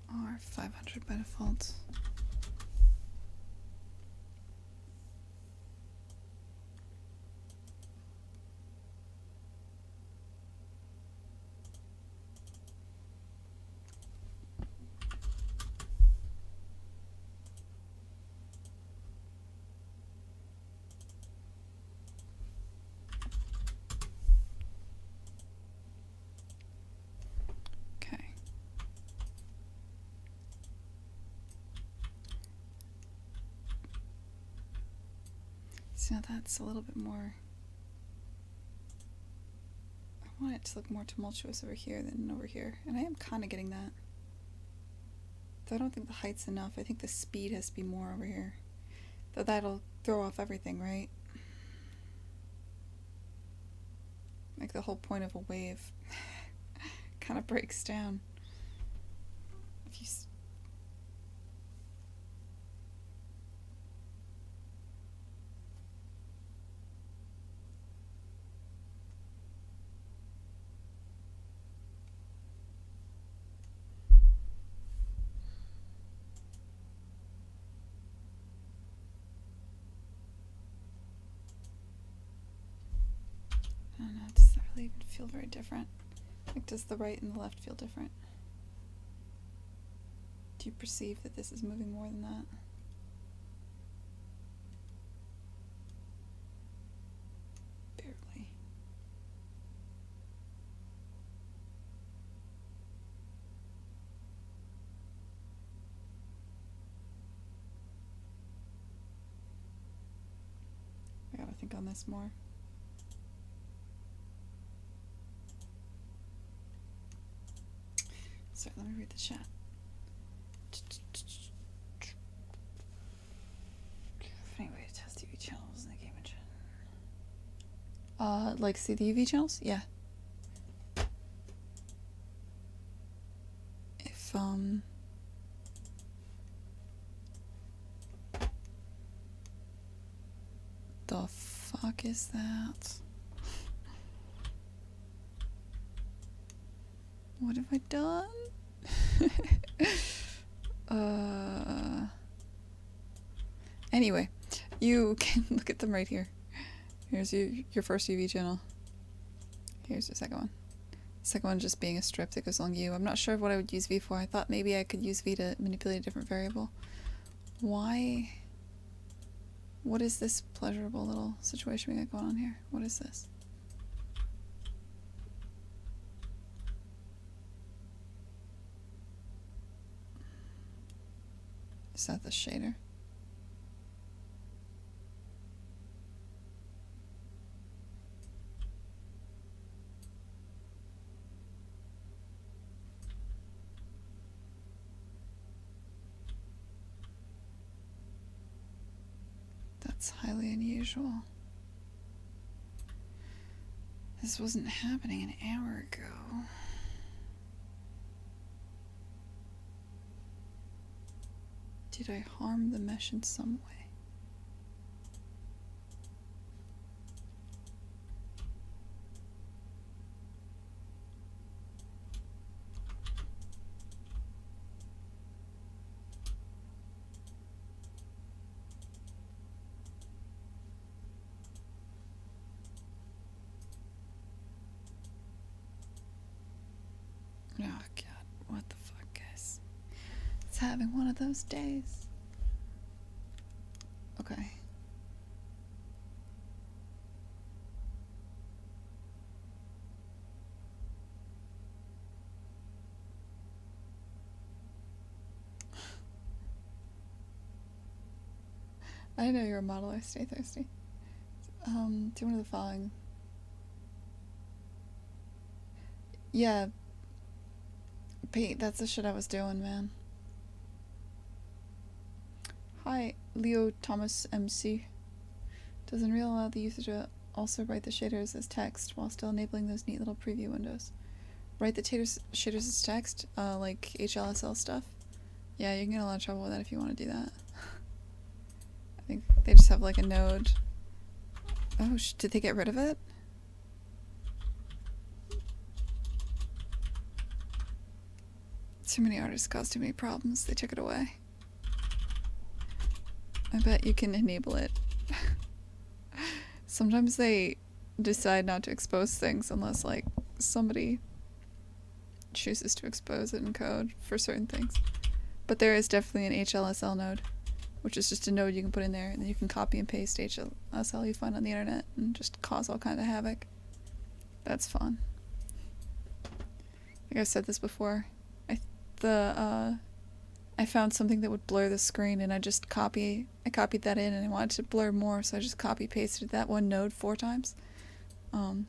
are 500 by default. So now that's a little bit more... I want it to look more tumultuous over here than over here. And I am kind of getting that. Though I don't think the height's enough. I think the speed has to be more over here. Though that'll throw off everything, right? Like the whole point of a wave kind of breaks down. If you I don't know, does that really even feel very different? Like, does the right and the left feel different? Do you perceive that this is moving more than that? Barely. I gotta think on this more. So let me read the chat. Anyway, test UV channels in the game engine. Like see the UV channels? Yeah. If the fuck is that? What have I done? Anyway, you can look at them right here. Here's your first UV channel. Here's the second one. The second one just being a strip that goes along U. I'm not sure what I would use V for. I thought maybe I could use V to manipulate a different variable. Why? What is this pleasurable little situation we got going on here? What is this? Is that the shader? That's highly unusual. This wasn't happening an hour ago. Did I harm the mesh in some way? Oh god, what the fuck, guys? It's having one of those days. Okay. I know you're a model, I stay thirsty. Do one of the following. Yeah. Pete, that's the shit I was doing, man. Hi, Leo Thomas MC. Does Unreal allow the user to also write the shaders as text while still enabling those neat little preview windows? Write the shaders as text, like HLSL stuff? Yeah, you can get in a lot of trouble with that if you want to do that. I think they just have like a node. Oh, did they get rid of it? Too many artists caused too many problems. They took it away. I bet you can enable it. Sometimes they decide not to expose things unless like somebody chooses to expose it in code for certain things. But there is definitely an HLSL node, which is just a node you can put in there and then you can copy and paste HLSL you find on the internet and just cause all kind of havoc. That's fun. Like I've said this before, I found something that would blur the screen and I copied that in and I wanted to blur more, so I just copy pasted that one node 4 times. And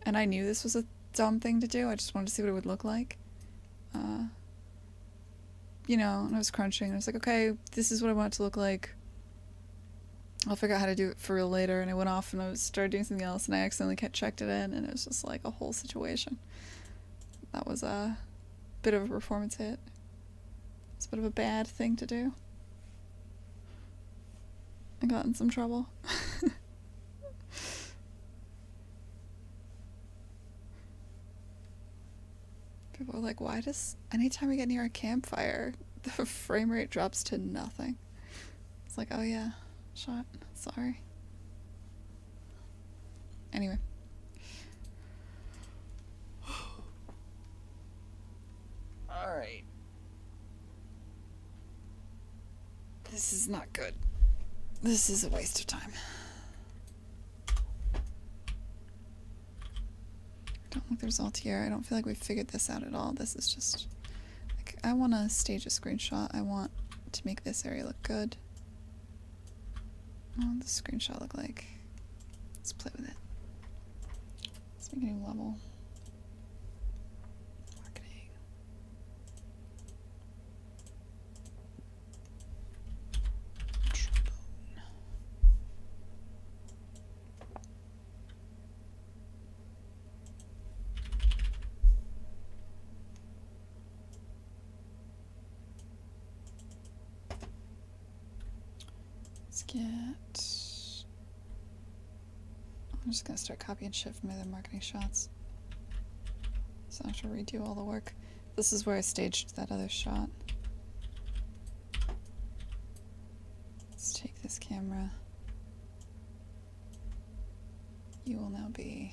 I knew this was a dumb thing to do, I just wanted to see what it would look like. you know, and I was crunching. And I was like, okay, this is what I want it to look like. I'll figure out how to do it for real later. And I went off and I started doing something else, and I accidentally checked it in, and it was just like a whole situation. That was a bit of a performance hit. It's a bit of a bad thing to do. I got in some trouble. People are like, why does anytime we get near a campfire, the frame rate drops to nothing? It's like, oh yeah, shot. Sorry. Anyway. Alright. This is not good. This is a waste of time. I don't think there's Altier. I don't feel like we've figured this out at all. This is just... like, I want to stage a screenshot. I want to make this area look good. What does the screenshot look like? Let's play with it. Let's make a new level. Marketing. Trombone. Let's get... I'm just gonna start copy and shift my other marketing shots. So I have to redo all the work. This is where I staged that other shot. Let's take this camera. You will now be...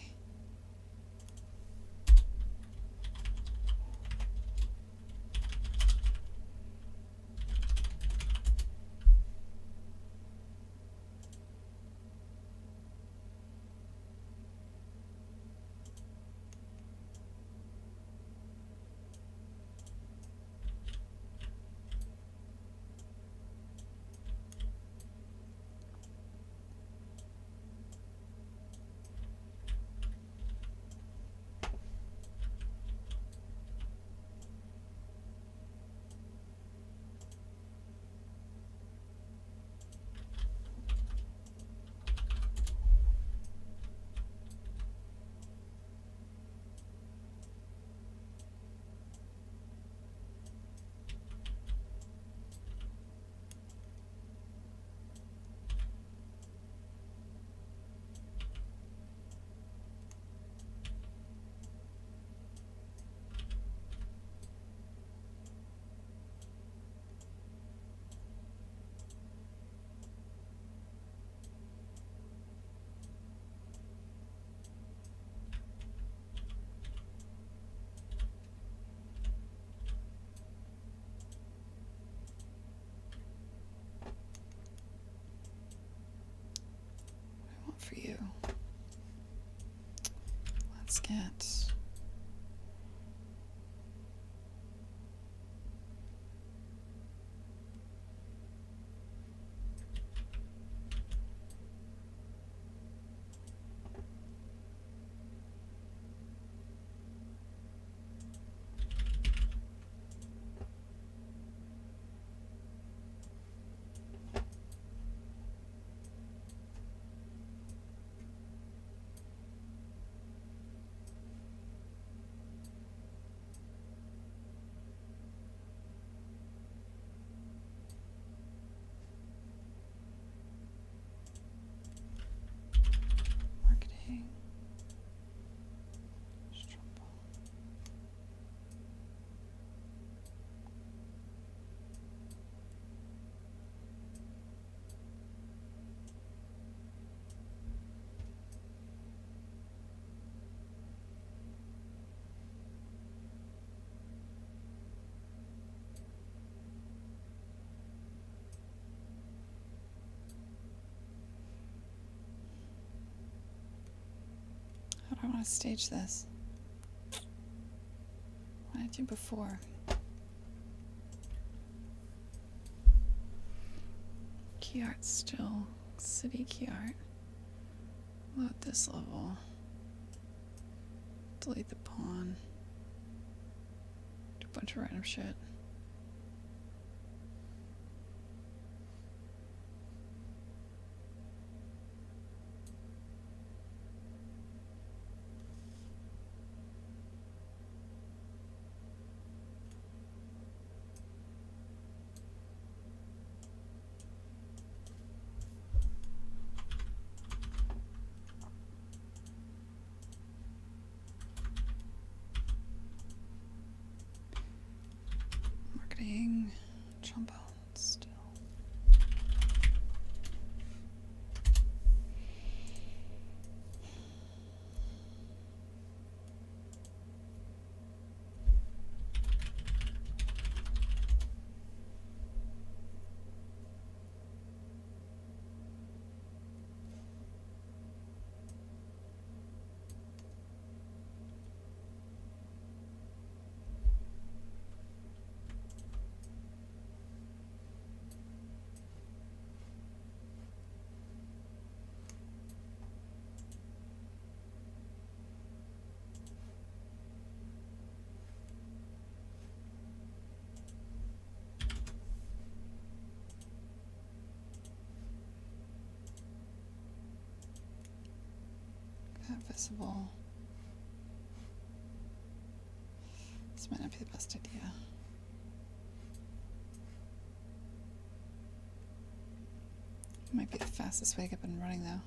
for you. Let's get... marketing. How do I want to stage this? What did I do before? Key art still. City key art. Load this level. Delete the pawn. Do a bunch of random shit. being trombone still. Visible. This might not be the best idea. Might be the fastest way to get up and running though.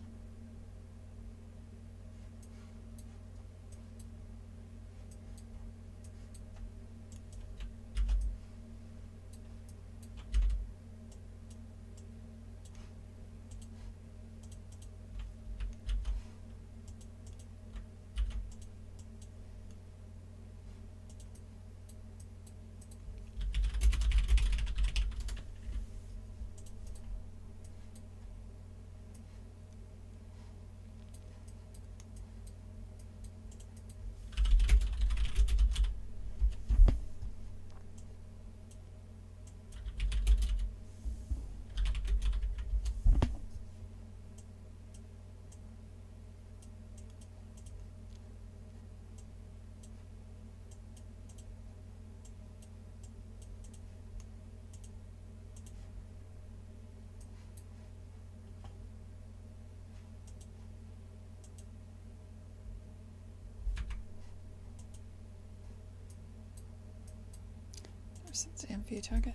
There's the view target.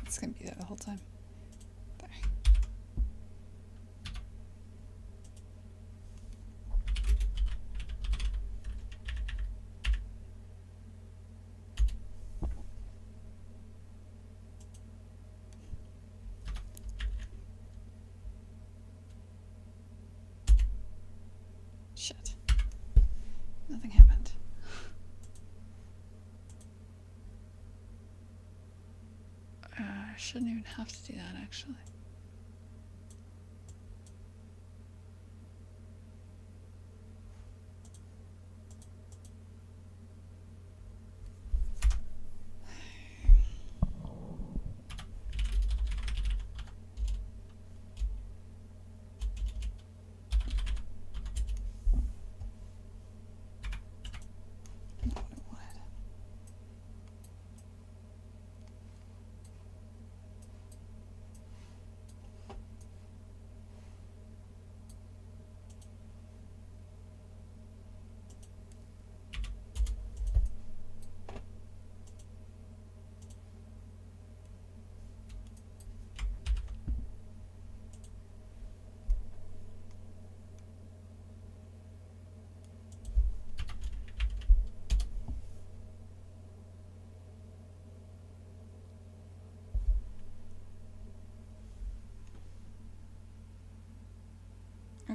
It's gonna be there the whole time. There. Shit. Nothing happened. I shouldn't even have to do that, actually.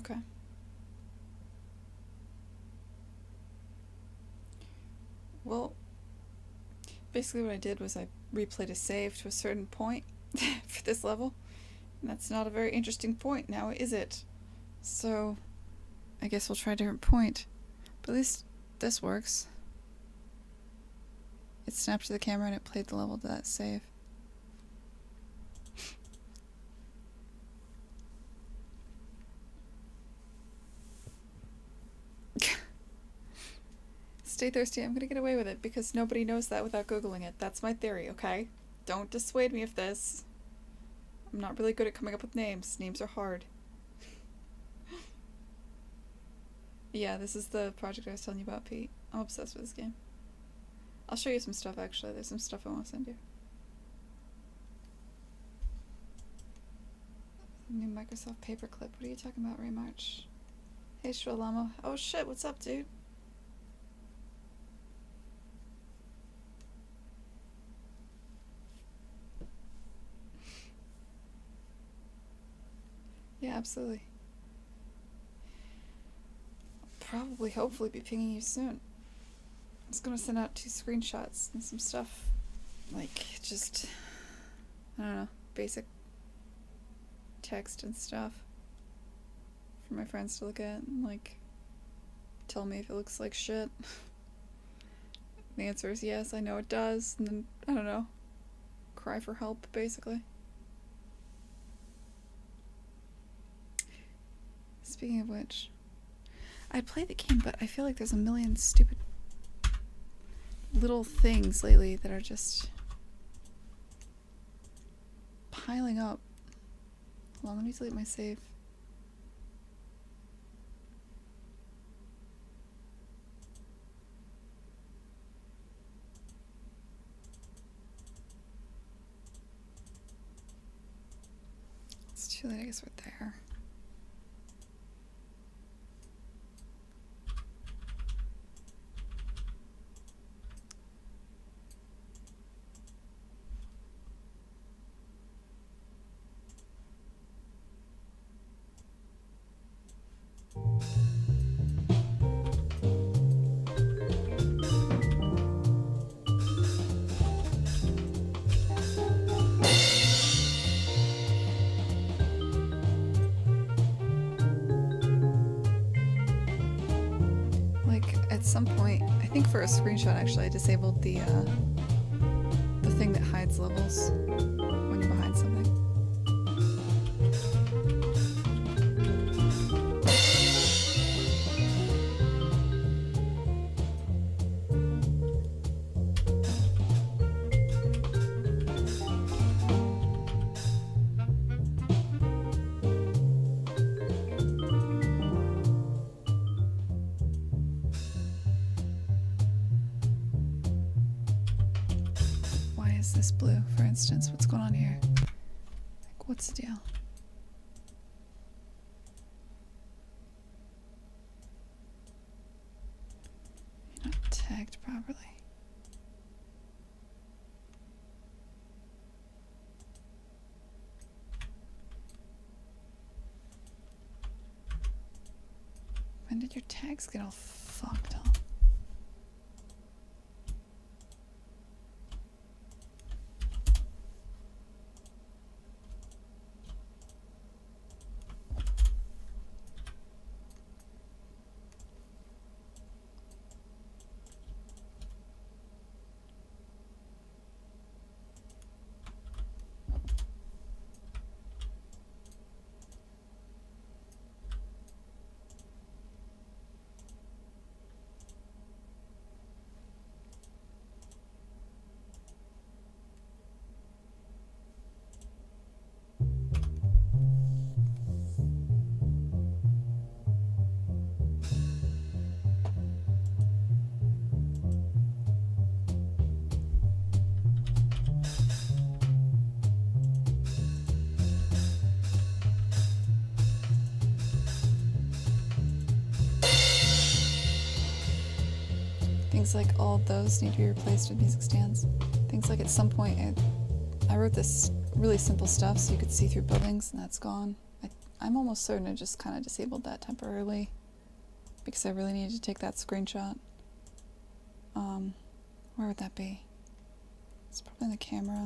Okay. Well, basically what I did was I replayed a save to a certain point for this level. And that's not a very interesting point now, is it? So, I guess we'll try a different point. But at least this works. It snapped to the camera and it played the level to that save. Stay thirsty. I'm gonna get away with it because nobody knows that without Googling it. That's my theory, okay? Don't dissuade me of this. I'm not really good at coming up with names. Names are hard. Yeah, this is the project I was telling you about, Pete. I'm obsessed with this game. I'll show you some stuff, actually. There's some stuff I want to send you. New Microsoft Paperclip. What are you talking about, Ray March? Hey, Shrolamo. Oh shit, what's up, dude? Yeah, absolutely. I'll probably, hopefully, be pinging you soon. I was gonna send out 2 screenshots and some stuff. Like, just, I don't know, basic text and stuff for my friends to look at and, like, tell me if it looks like shit. The answer is yes, I know it does, and then, I don't know, cry for help, basically. Speaking of which, I'd play the game, but I feel like there's a million stupid little things lately that are just piling up. Hold on, let me delete my save. It's too late, I guess we're there. At some point, I think for a screenshot actually, I disabled the thing that hides levels when you're behind something. This blue, for instance. What's going on here? Like, what's the deal? You're not tagged properly. When did your tags get all fucked up? Things like all of those need to be replaced with music stands. Things like at some point I wrote this really simple stuff so you could see through buildings, and that's gone. I I'm almost certain I just kind of disabled that temporarily because I really needed to take that screenshot. Where would that be? It's probably in the camera.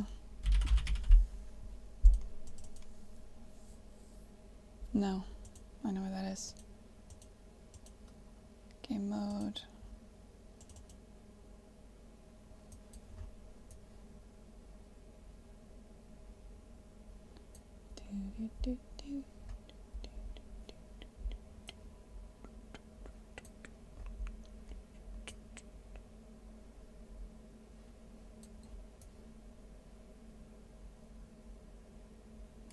No, I know where that is. Game mode.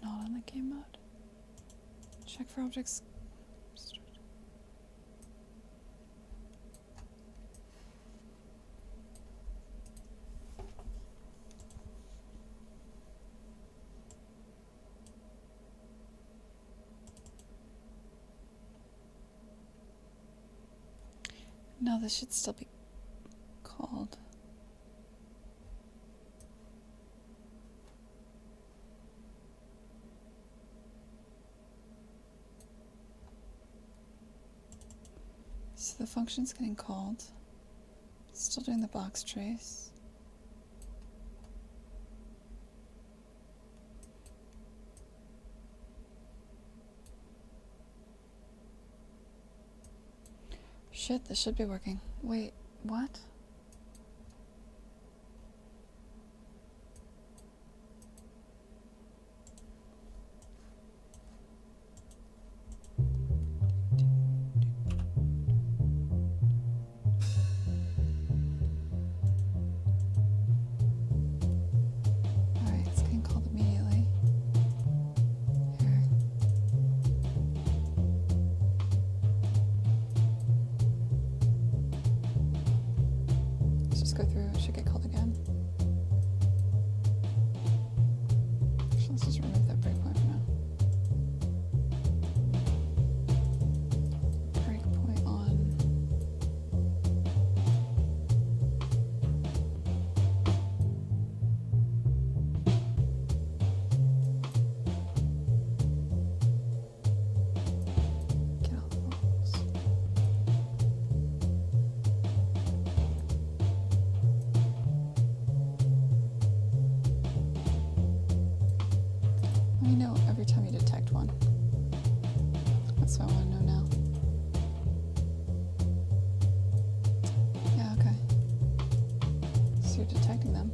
Not on the game mode. Check for objects. No, this should still be called. So the function's getting called. Still doing the box trace. Shit, this should be working. Wait, what? Alright, it's getting called immediately. Here. Let's just go through. It should get called again. Actually, let's just remove that breakpoint for now. Breakpoint on. Get all the rules. Let me know every time you detect one. That's what I want to know now. Yeah, okay. So you're detecting them.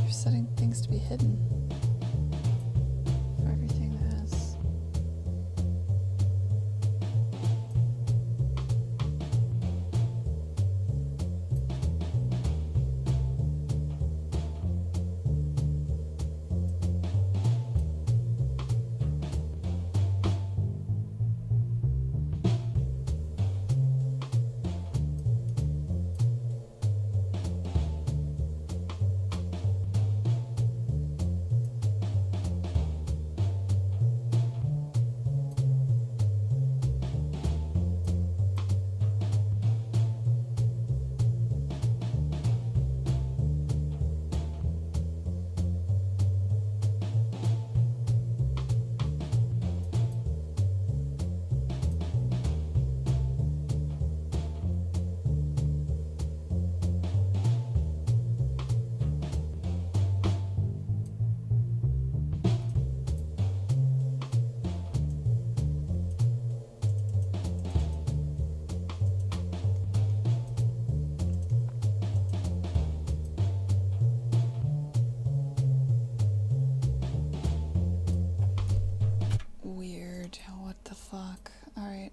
You're setting things to be hidden for everything that has. Weird. What the fuck? Alright.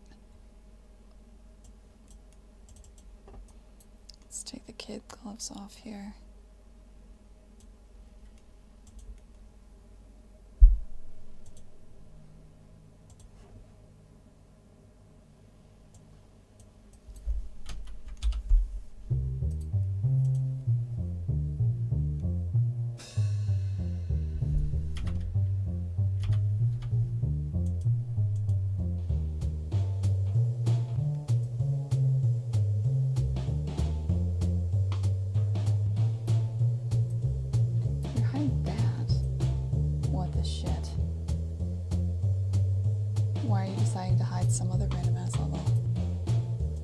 Let's take the kid gloves off here. this shit. Why are you deciding to hide some other random ass level?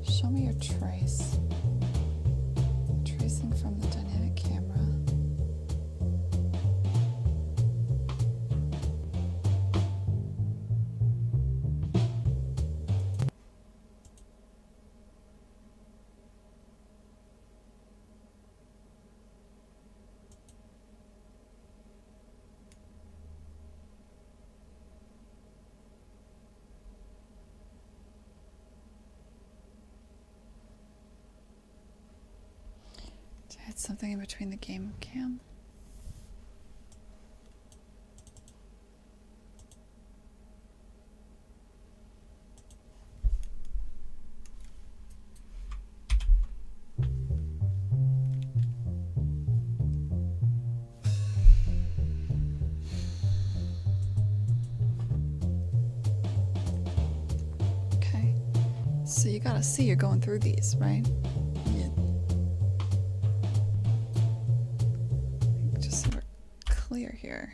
Show me your trace. Tracing from the dynamic camera. It's something in between the game cam. Okay. So you gotta see you're going through these, right? Just so we're clear here.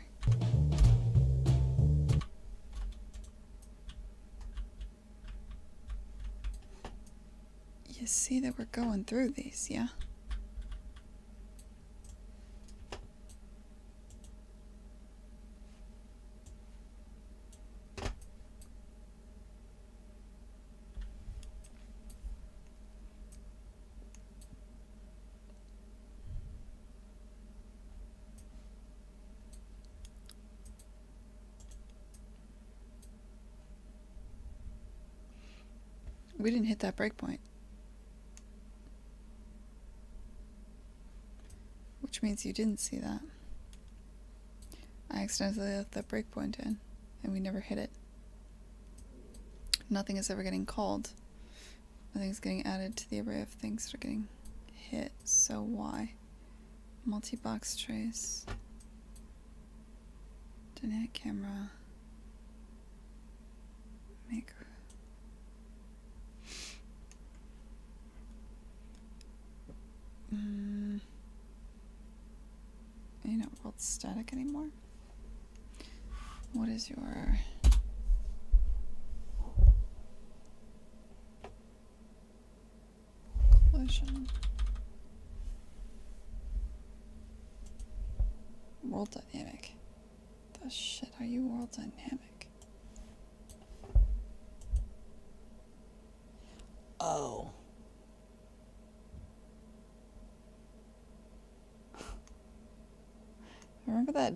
You see that we're going through these, yeah? We didn't hit that breakpoint. Which means you didn't see that. I accidentally left that breakpoint in, and we never hit it. Nothing is ever getting called. Nothing's getting added to the array of things that are getting hit, so why? Multi-box trace. Dynamic camera. Make. You're not world static anymore. What is your collision? World dynamic. The shit are you world dynamic? Oh. Remember that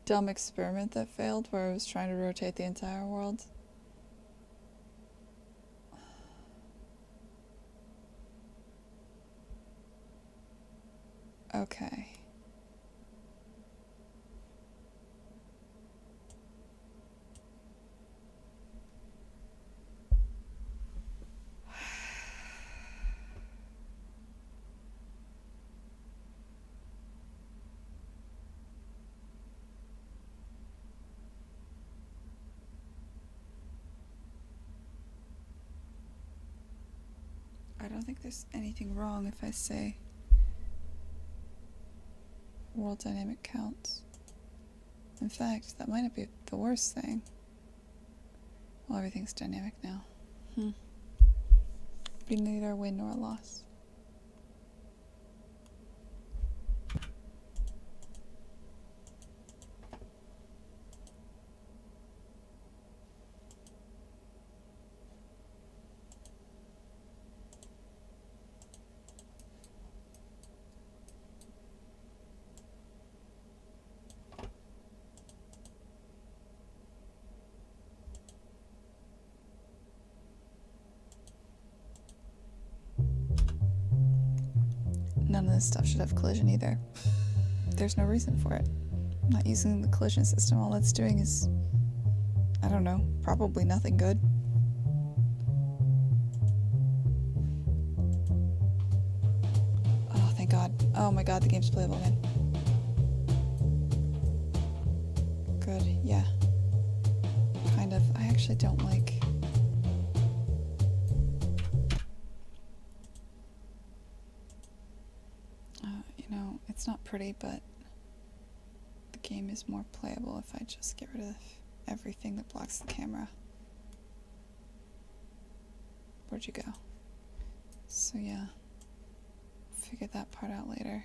dumb experiment that failed where I was trying to rotate the entire world? Okay. I don't think there's anything wrong if I say world dynamic counts. In fact, that might not be the worst thing. Well, everything's dynamic now. Be neither a win nor a loss. None of this stuff should have collision either. There's no reason for it. I'm not using the collision system. All that's doing is, I don't know, probably nothing good. Oh, thank God. Oh my God, the game's playable again. Good, yeah. Kind of. I actually don't like... you know, it's not pretty, but the game is more playable if I just get rid of everything that blocks the camera. Where'd you go? So yeah, figure that part out later.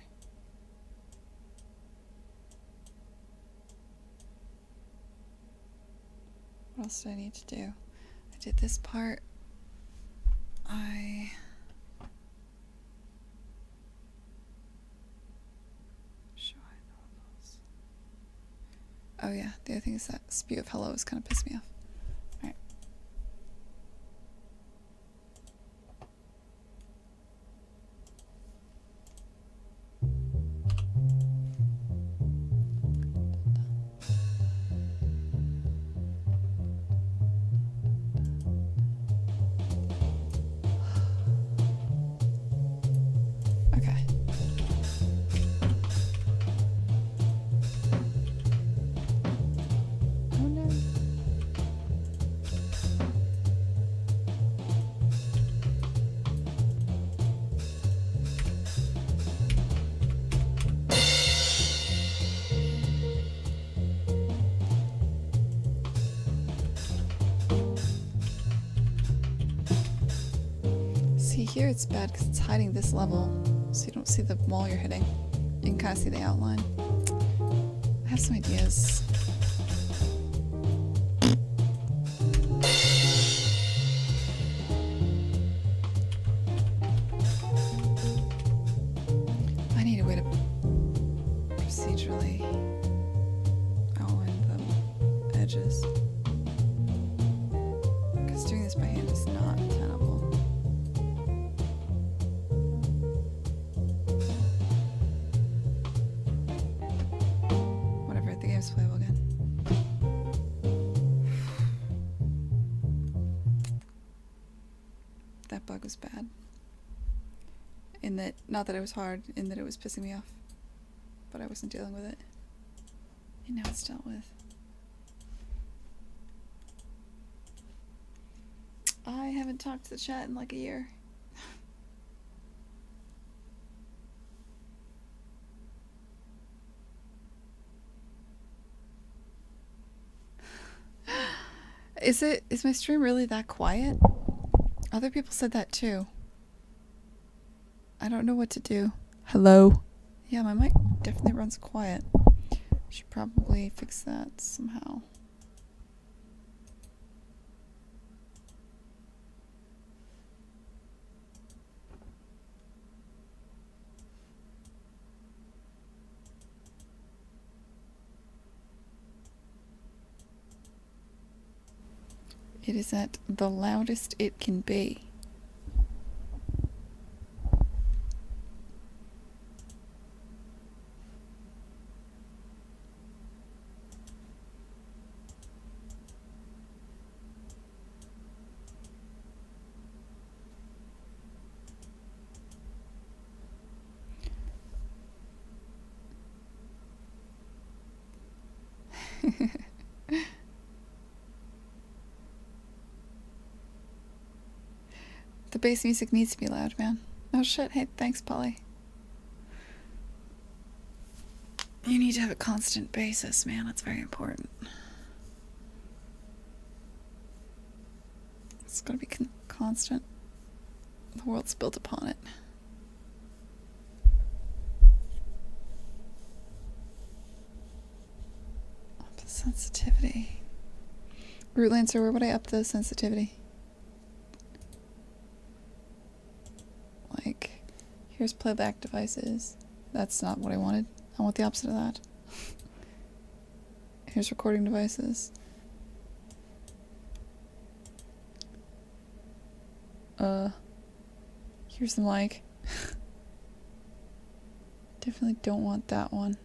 What else did I need to do? I did this part. Oh yeah, the other thing is that spew of hello is kind of pissed me off. Alright. Okay. Oh no. See, here it's bad because it's hiding this level, so you don't see the wall you're hitting. You can kind of see the outline. I have some ideas. I need a way to procedurally outline the edges. Because doing this by hand is not tenable. Whatever, the game's playable again. That bug was bad. In that, not that it was hard, in that it was pissing me off. But I wasn't dealing with it. And now it's dealt with. I haven't talked to the chat in like a year. Is my stream really that quiet? Other people said that too. I don't know what to do. Hello? Yeah, my mic definitely runs quiet. Should probably fix that somehow. It is at the loudest it can be. The bass music needs to be loud, man. Oh shit, hey, thanks, Polly. You need to have a constant basis, man. That's very important. It's gotta be constant. The world's built upon it. Up the sensitivity. Root Lancer, where would I up the sensitivity? Like, here's playback devices. That's not what I wanted. I want the opposite of that. Here's recording devices. Here's the mic. Definitely don't want that one.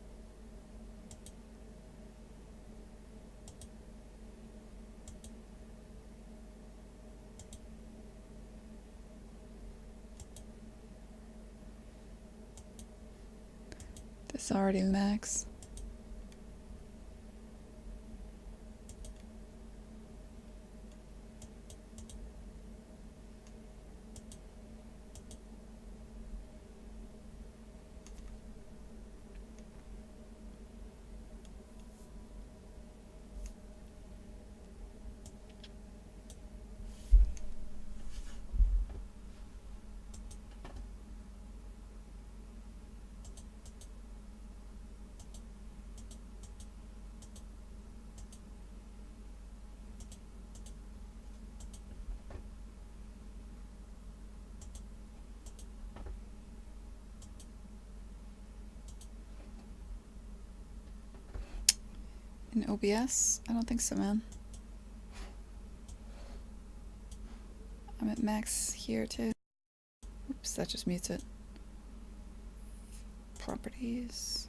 This already max. In OBS? I don't think so, man. I'm at max here too. Oops, that just mutes it. Properties.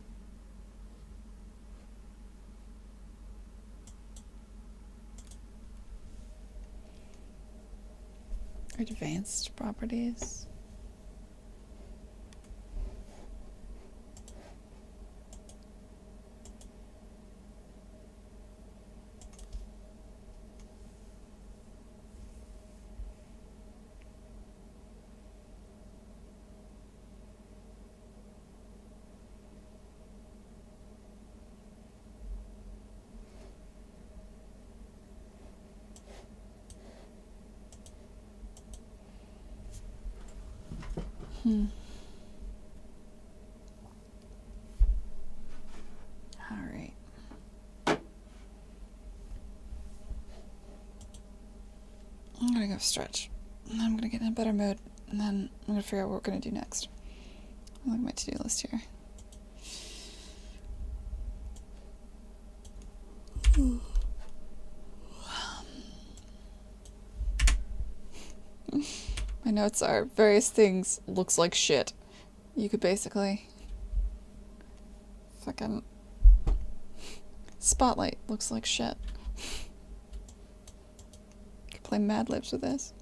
Advanced properties. All right. I'm gonna go stretch. And then I'm gonna get in a better mood. And then I'm gonna figure out what we're gonna do next. I'll look at my to-do list here. My notes are various things looks like shit. You could basically fucking Spotlight looks like shit. Could play Mad Libs with this.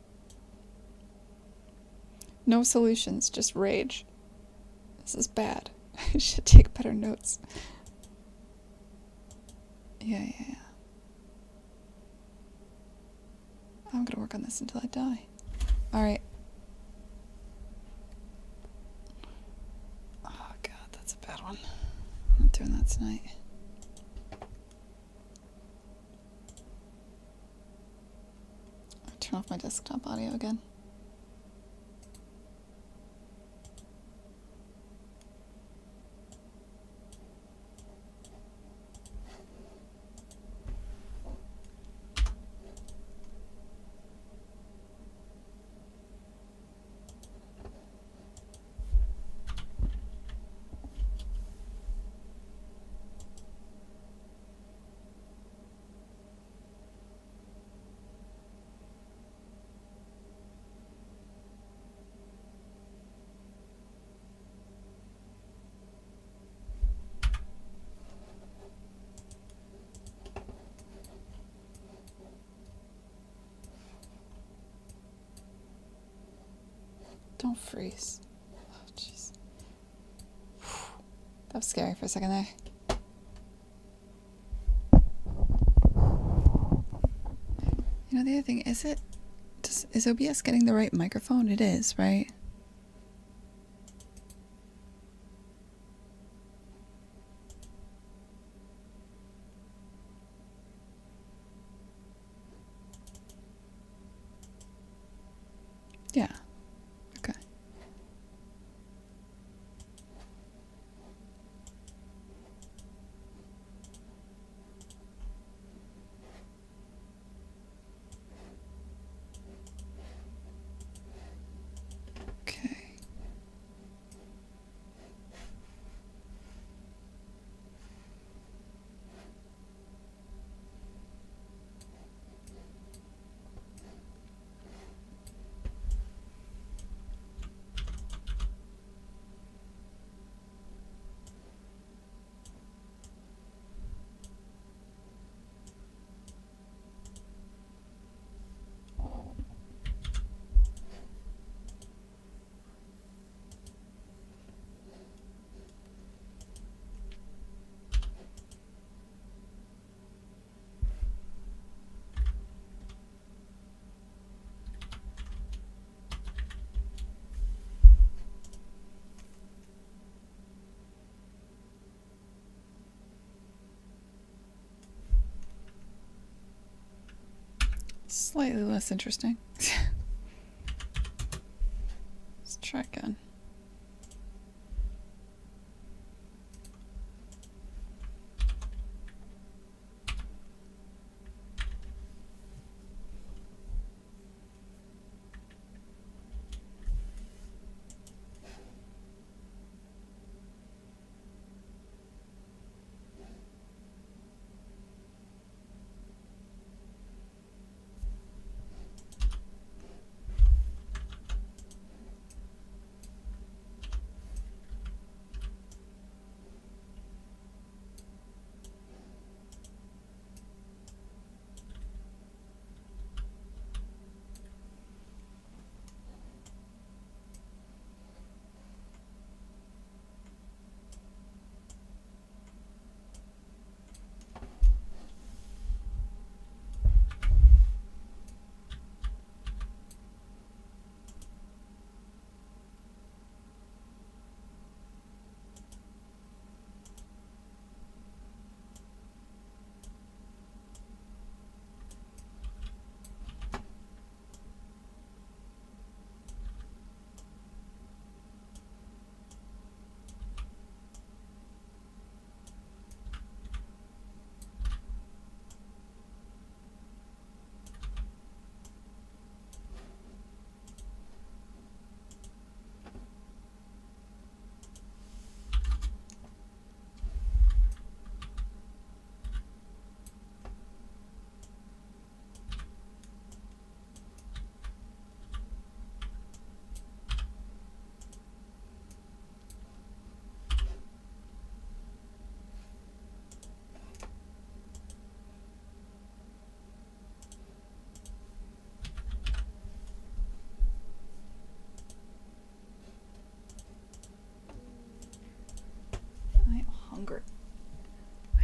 No solutions, just rage. This is bad. I should take better notes. Yeah. I'm gonna work on this until I die. Alright. Oh god, that's a bad one. I'm not doing that tonight. I'll turn off my desktop audio again. Don't freeze. Oh, jeez. That was scary for a second there. You know, the other thing, is OBS getting the right microphone? It is, right? Yeah. Okay. Okay. Slightly less interesting. Let's try again.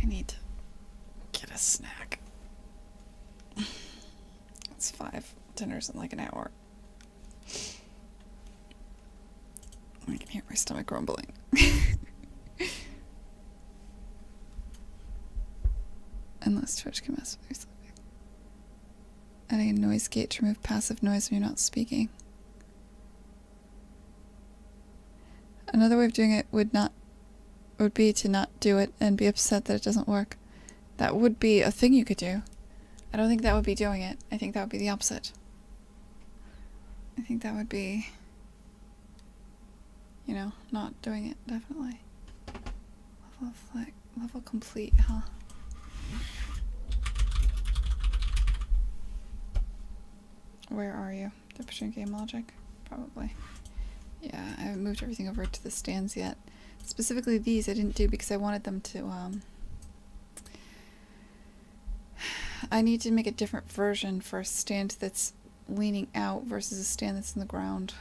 I need to get a snack. It's 5. Dinner's in like an hour. I can hear my stomach grumbling. Unless Twitch can mess with me. Adding a noise gate to remove passive noise when you're not speaking. Another way of doing it would be to not do it and be upset that it doesn't work. That would be a thing you could do. I don't think that would be doing it. I think that would be the opposite. I think that would be, you know, not doing it, definitely. Level complete, huh? Where are you? Temperature and game logic? Probably. Yeah, I haven't moved everything over to the stands yet. Specifically these I didn't do because I wanted them to, I need to make a different version for a stand that's leaning out versus a stand that's in the ground.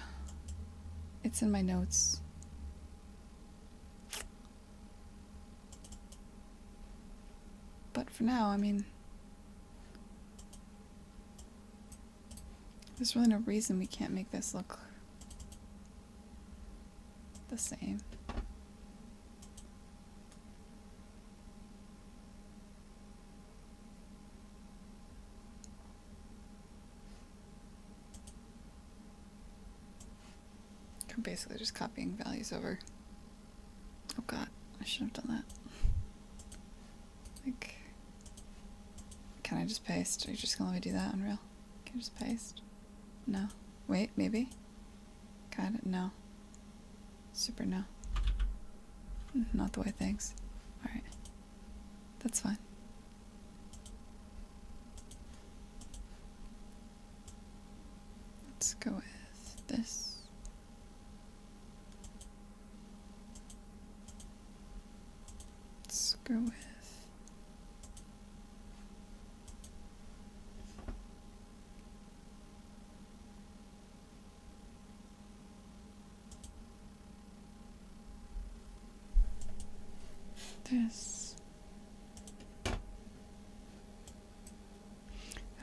It's in my notes. But for now, I mean, there's really no reason we can't make this look the same. I'm basically just copying values over. Oh god, I should have done that. Like, can I just paste? Are you just gonna let me do that, Unreal? Can I just paste? No. Wait, maybe? Got it? No. Super no. Not the way things. Alright. That's fine. Let's go with this. Let's go with this.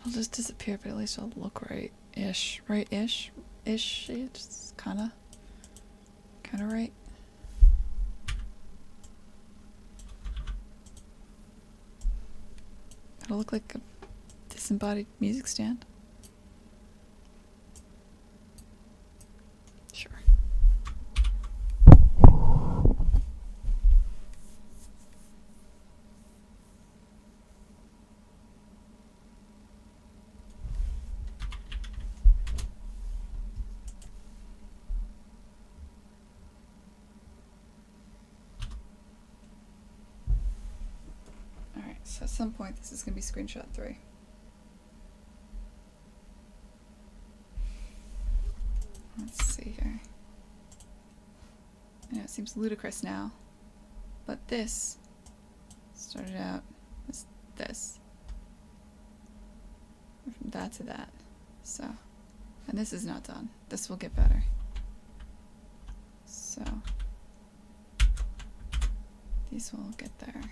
It'll just disappear, but at least it'll look right-ish. Right-ish? Ish? It's kinda right. It'll look like a disembodied music stand. Sure. Alright, so at some point this is going to be screenshot 3. Let's see here. I know it seems ludicrous now, but this started out as this. From that to that. So, and this is not done. This will get better. So, these will get there.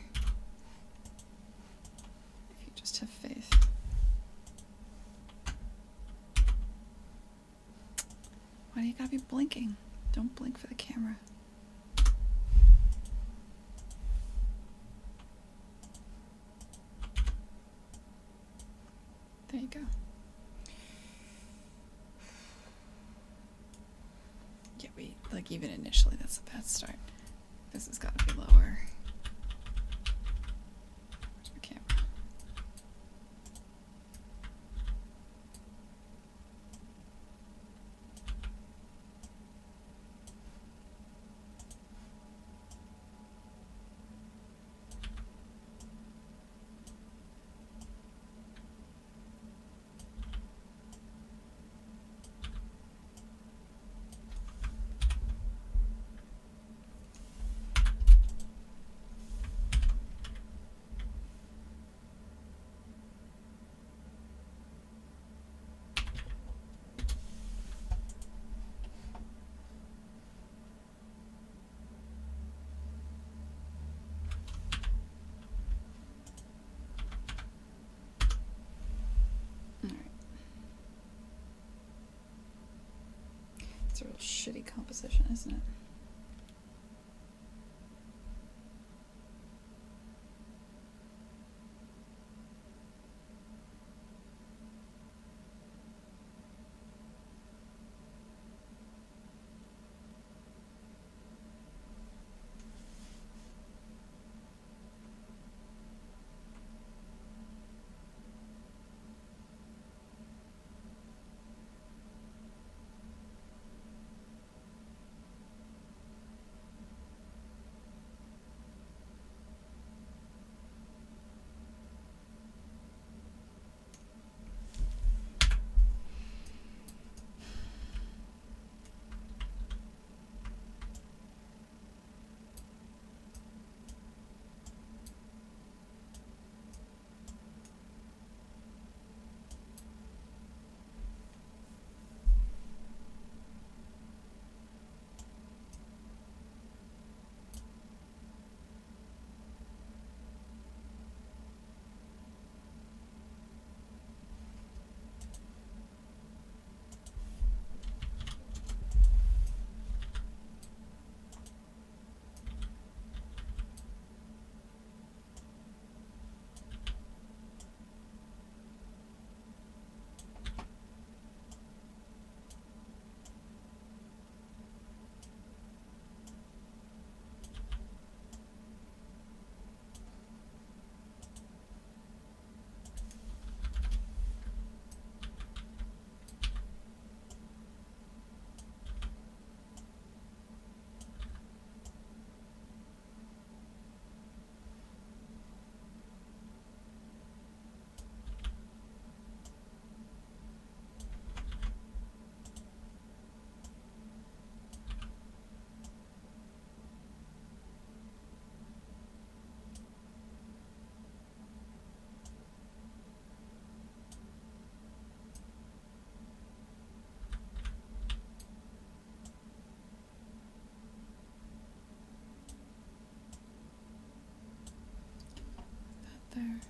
If you just have faith. Why do you gotta be blinking? Don't blink for the camera. There you go. Yeah, like even initially that's a bad start. This has got to be lower. Where's my camera? a real shitty composition, isn't it? There.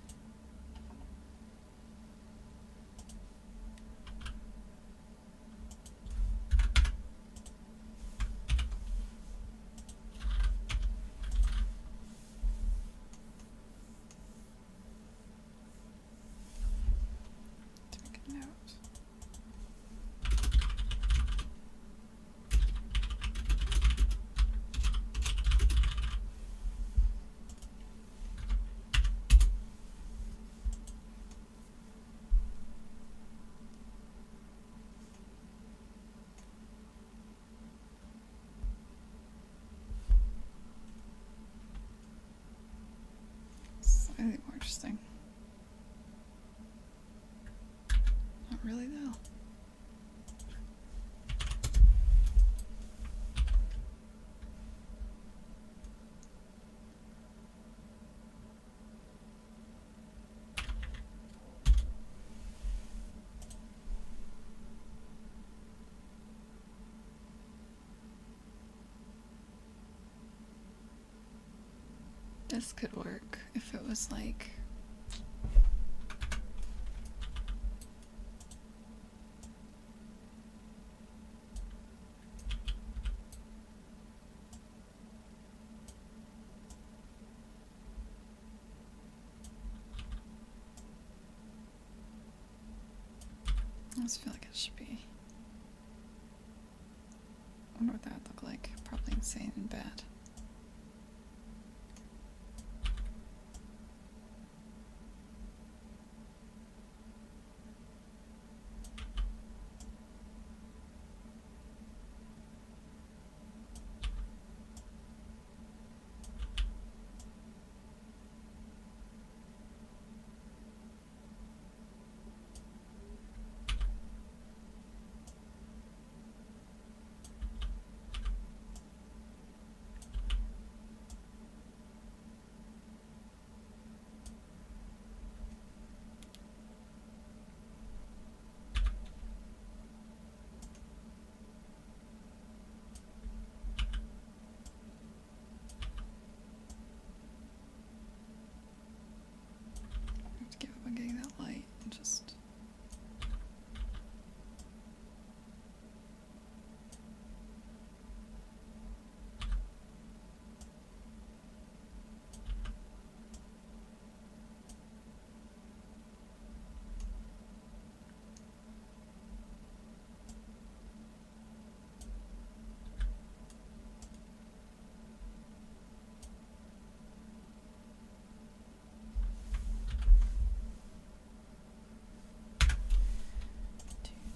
To make a note. Slightly more interesting. Not really, though. This could work if it was like I just feel like it should be. I wonder what that would look like. Probably insane and bad.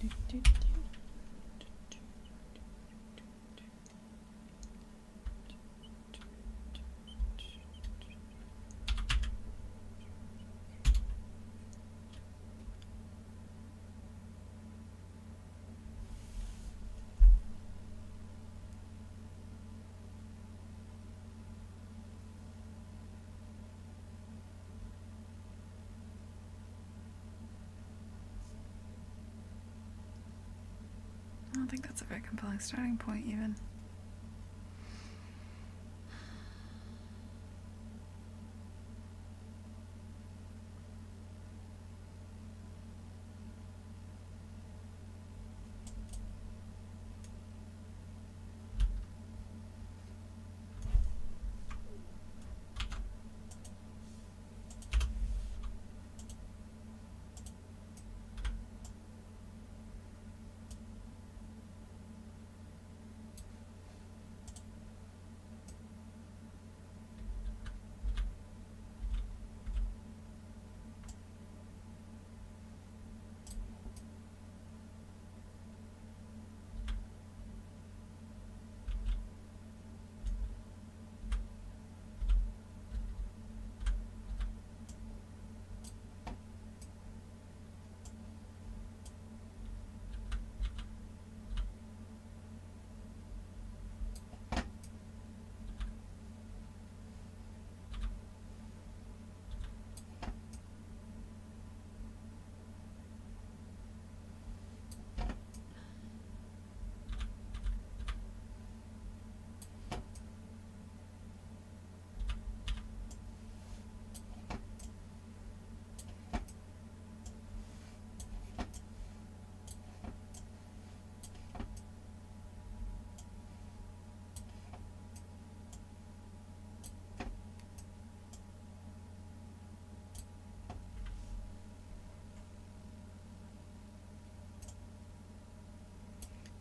I don't think that's a very compelling starting point, even.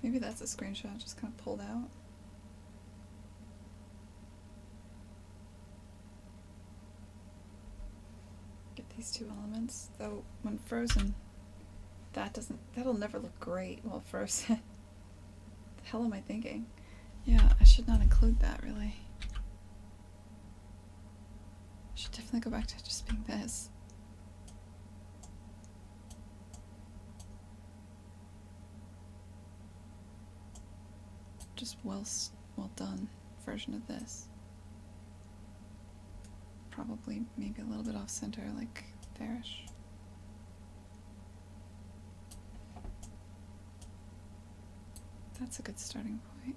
Maybe that's a screenshot just kind of pulled out. Get these two elements, though when frozen, that'll never look great while frozen. The hell am I thinking? Yeah, I should not include that, really. I should definitely go back to just being this. Just well done version of this. Probably maybe a little bit off center, like there-ish. That's a good starting point.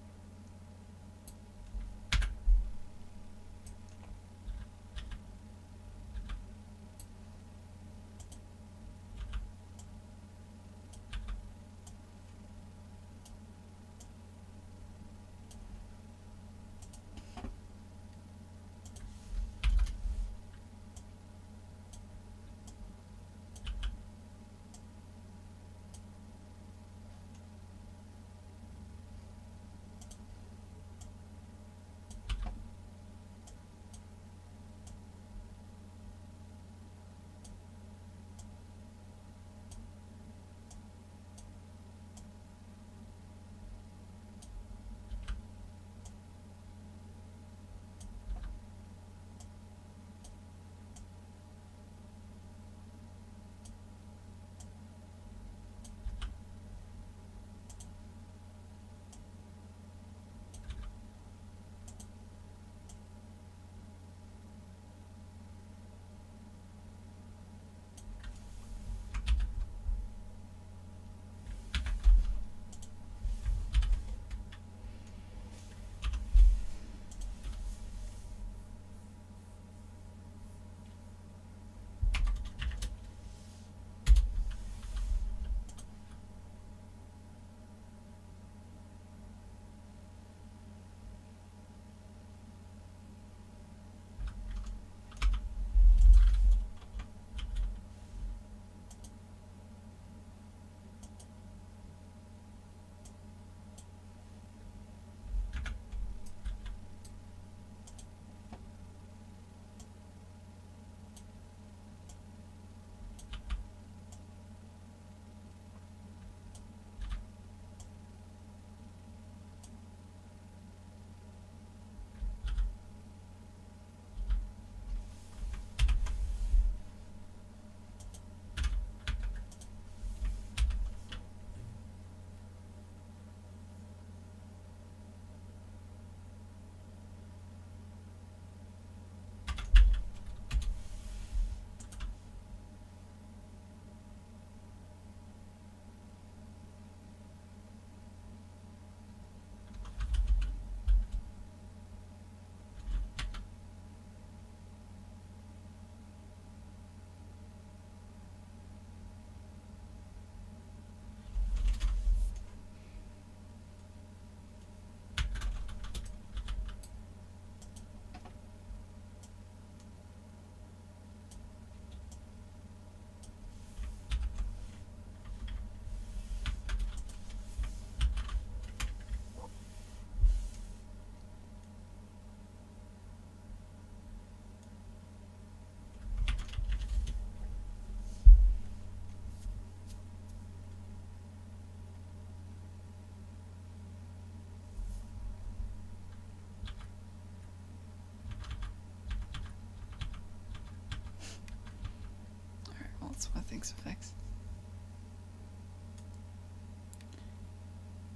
Oh, thanks, effects.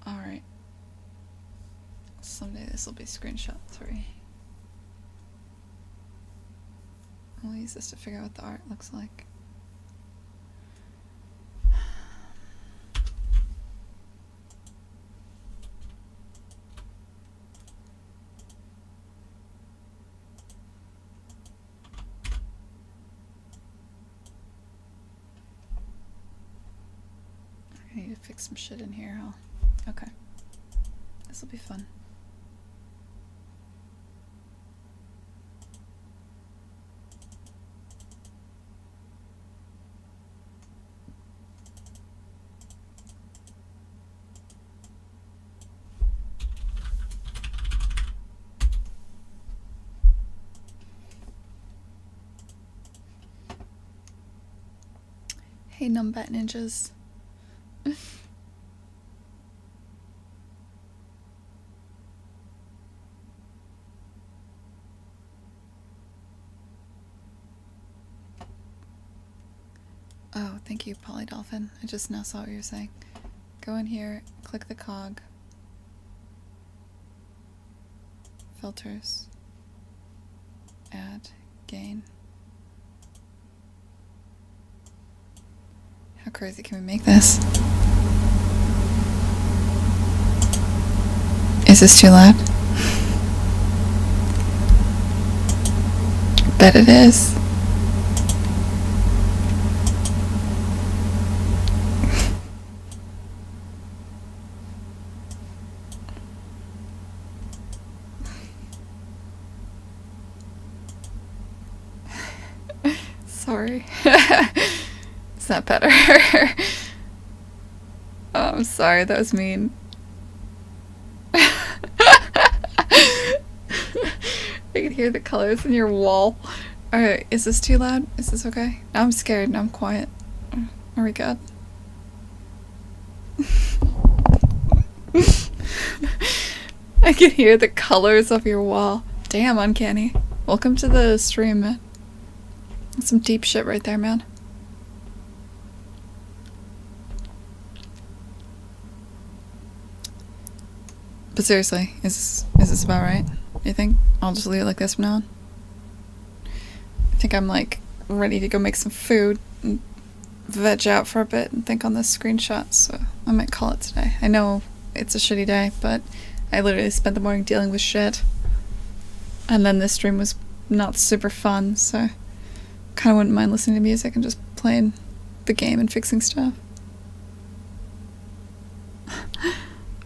Alright. Someday this will be screenshot 3. I'll use this to figure out what the art looks like. I need to fix some shit in here. Okay. This will be fun. Hey, Numbat Ninjas. Oh, thank you, Polydolphin. I just now saw what you were saying. Go in here, click the cog. Filters. Add. Gain. How crazy can we make this? Is this too loud? Bet it is. Sorry. Is that better? Oh, I'm sorry, that was mean. I can hear the colors in your wall. Alright, is this too loud? Is this okay? Now I'm scared, now I'm quiet. Are we good? I can hear the colors of your wall. Damn, Uncanny. Welcome to the stream, man. That's some deep shit right there, man. But seriously, is this about right? You think? I'll just leave it like this from now on? I think I'm like ready to go make some food and veg out for a bit and think on this screenshot, so I might call it today. I know it's a shitty day, but I literally spent the morning dealing with shit. And then this stream was not super fun, so kinda wouldn't mind listening to music and just playing the game and fixing stuff.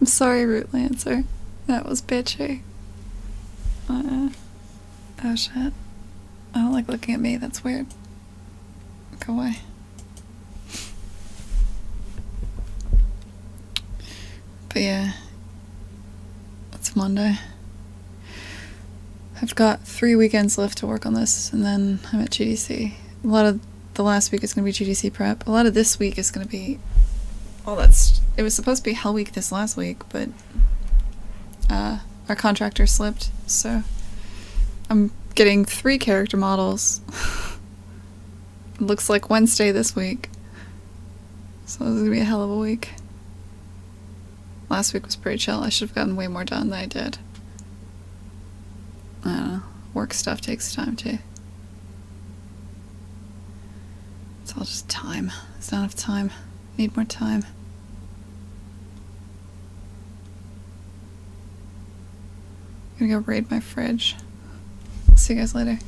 I'm sorry, Root Lancer. That was bitchy. Oh shit. I don't like looking at me, that's weird. Go away. But yeah. It's Monday. I've got 3 weekends left to work on this, and then I'm at GDC. A lot of the last week is going to be GDC prep. A lot of this week is going to be... Well, it was supposed to be Hell Week this last week, but our contractor slipped, so I'm getting 3 character models. It looks like Wednesday this week. So this is going to be a hell of a week. Last week was pretty chill. I should have gotten way more done than I did. I don't know. Work stuff takes time too. It's all just time. There's not enough time. Need more time. I'm gonna go raid my fridge. See you guys later.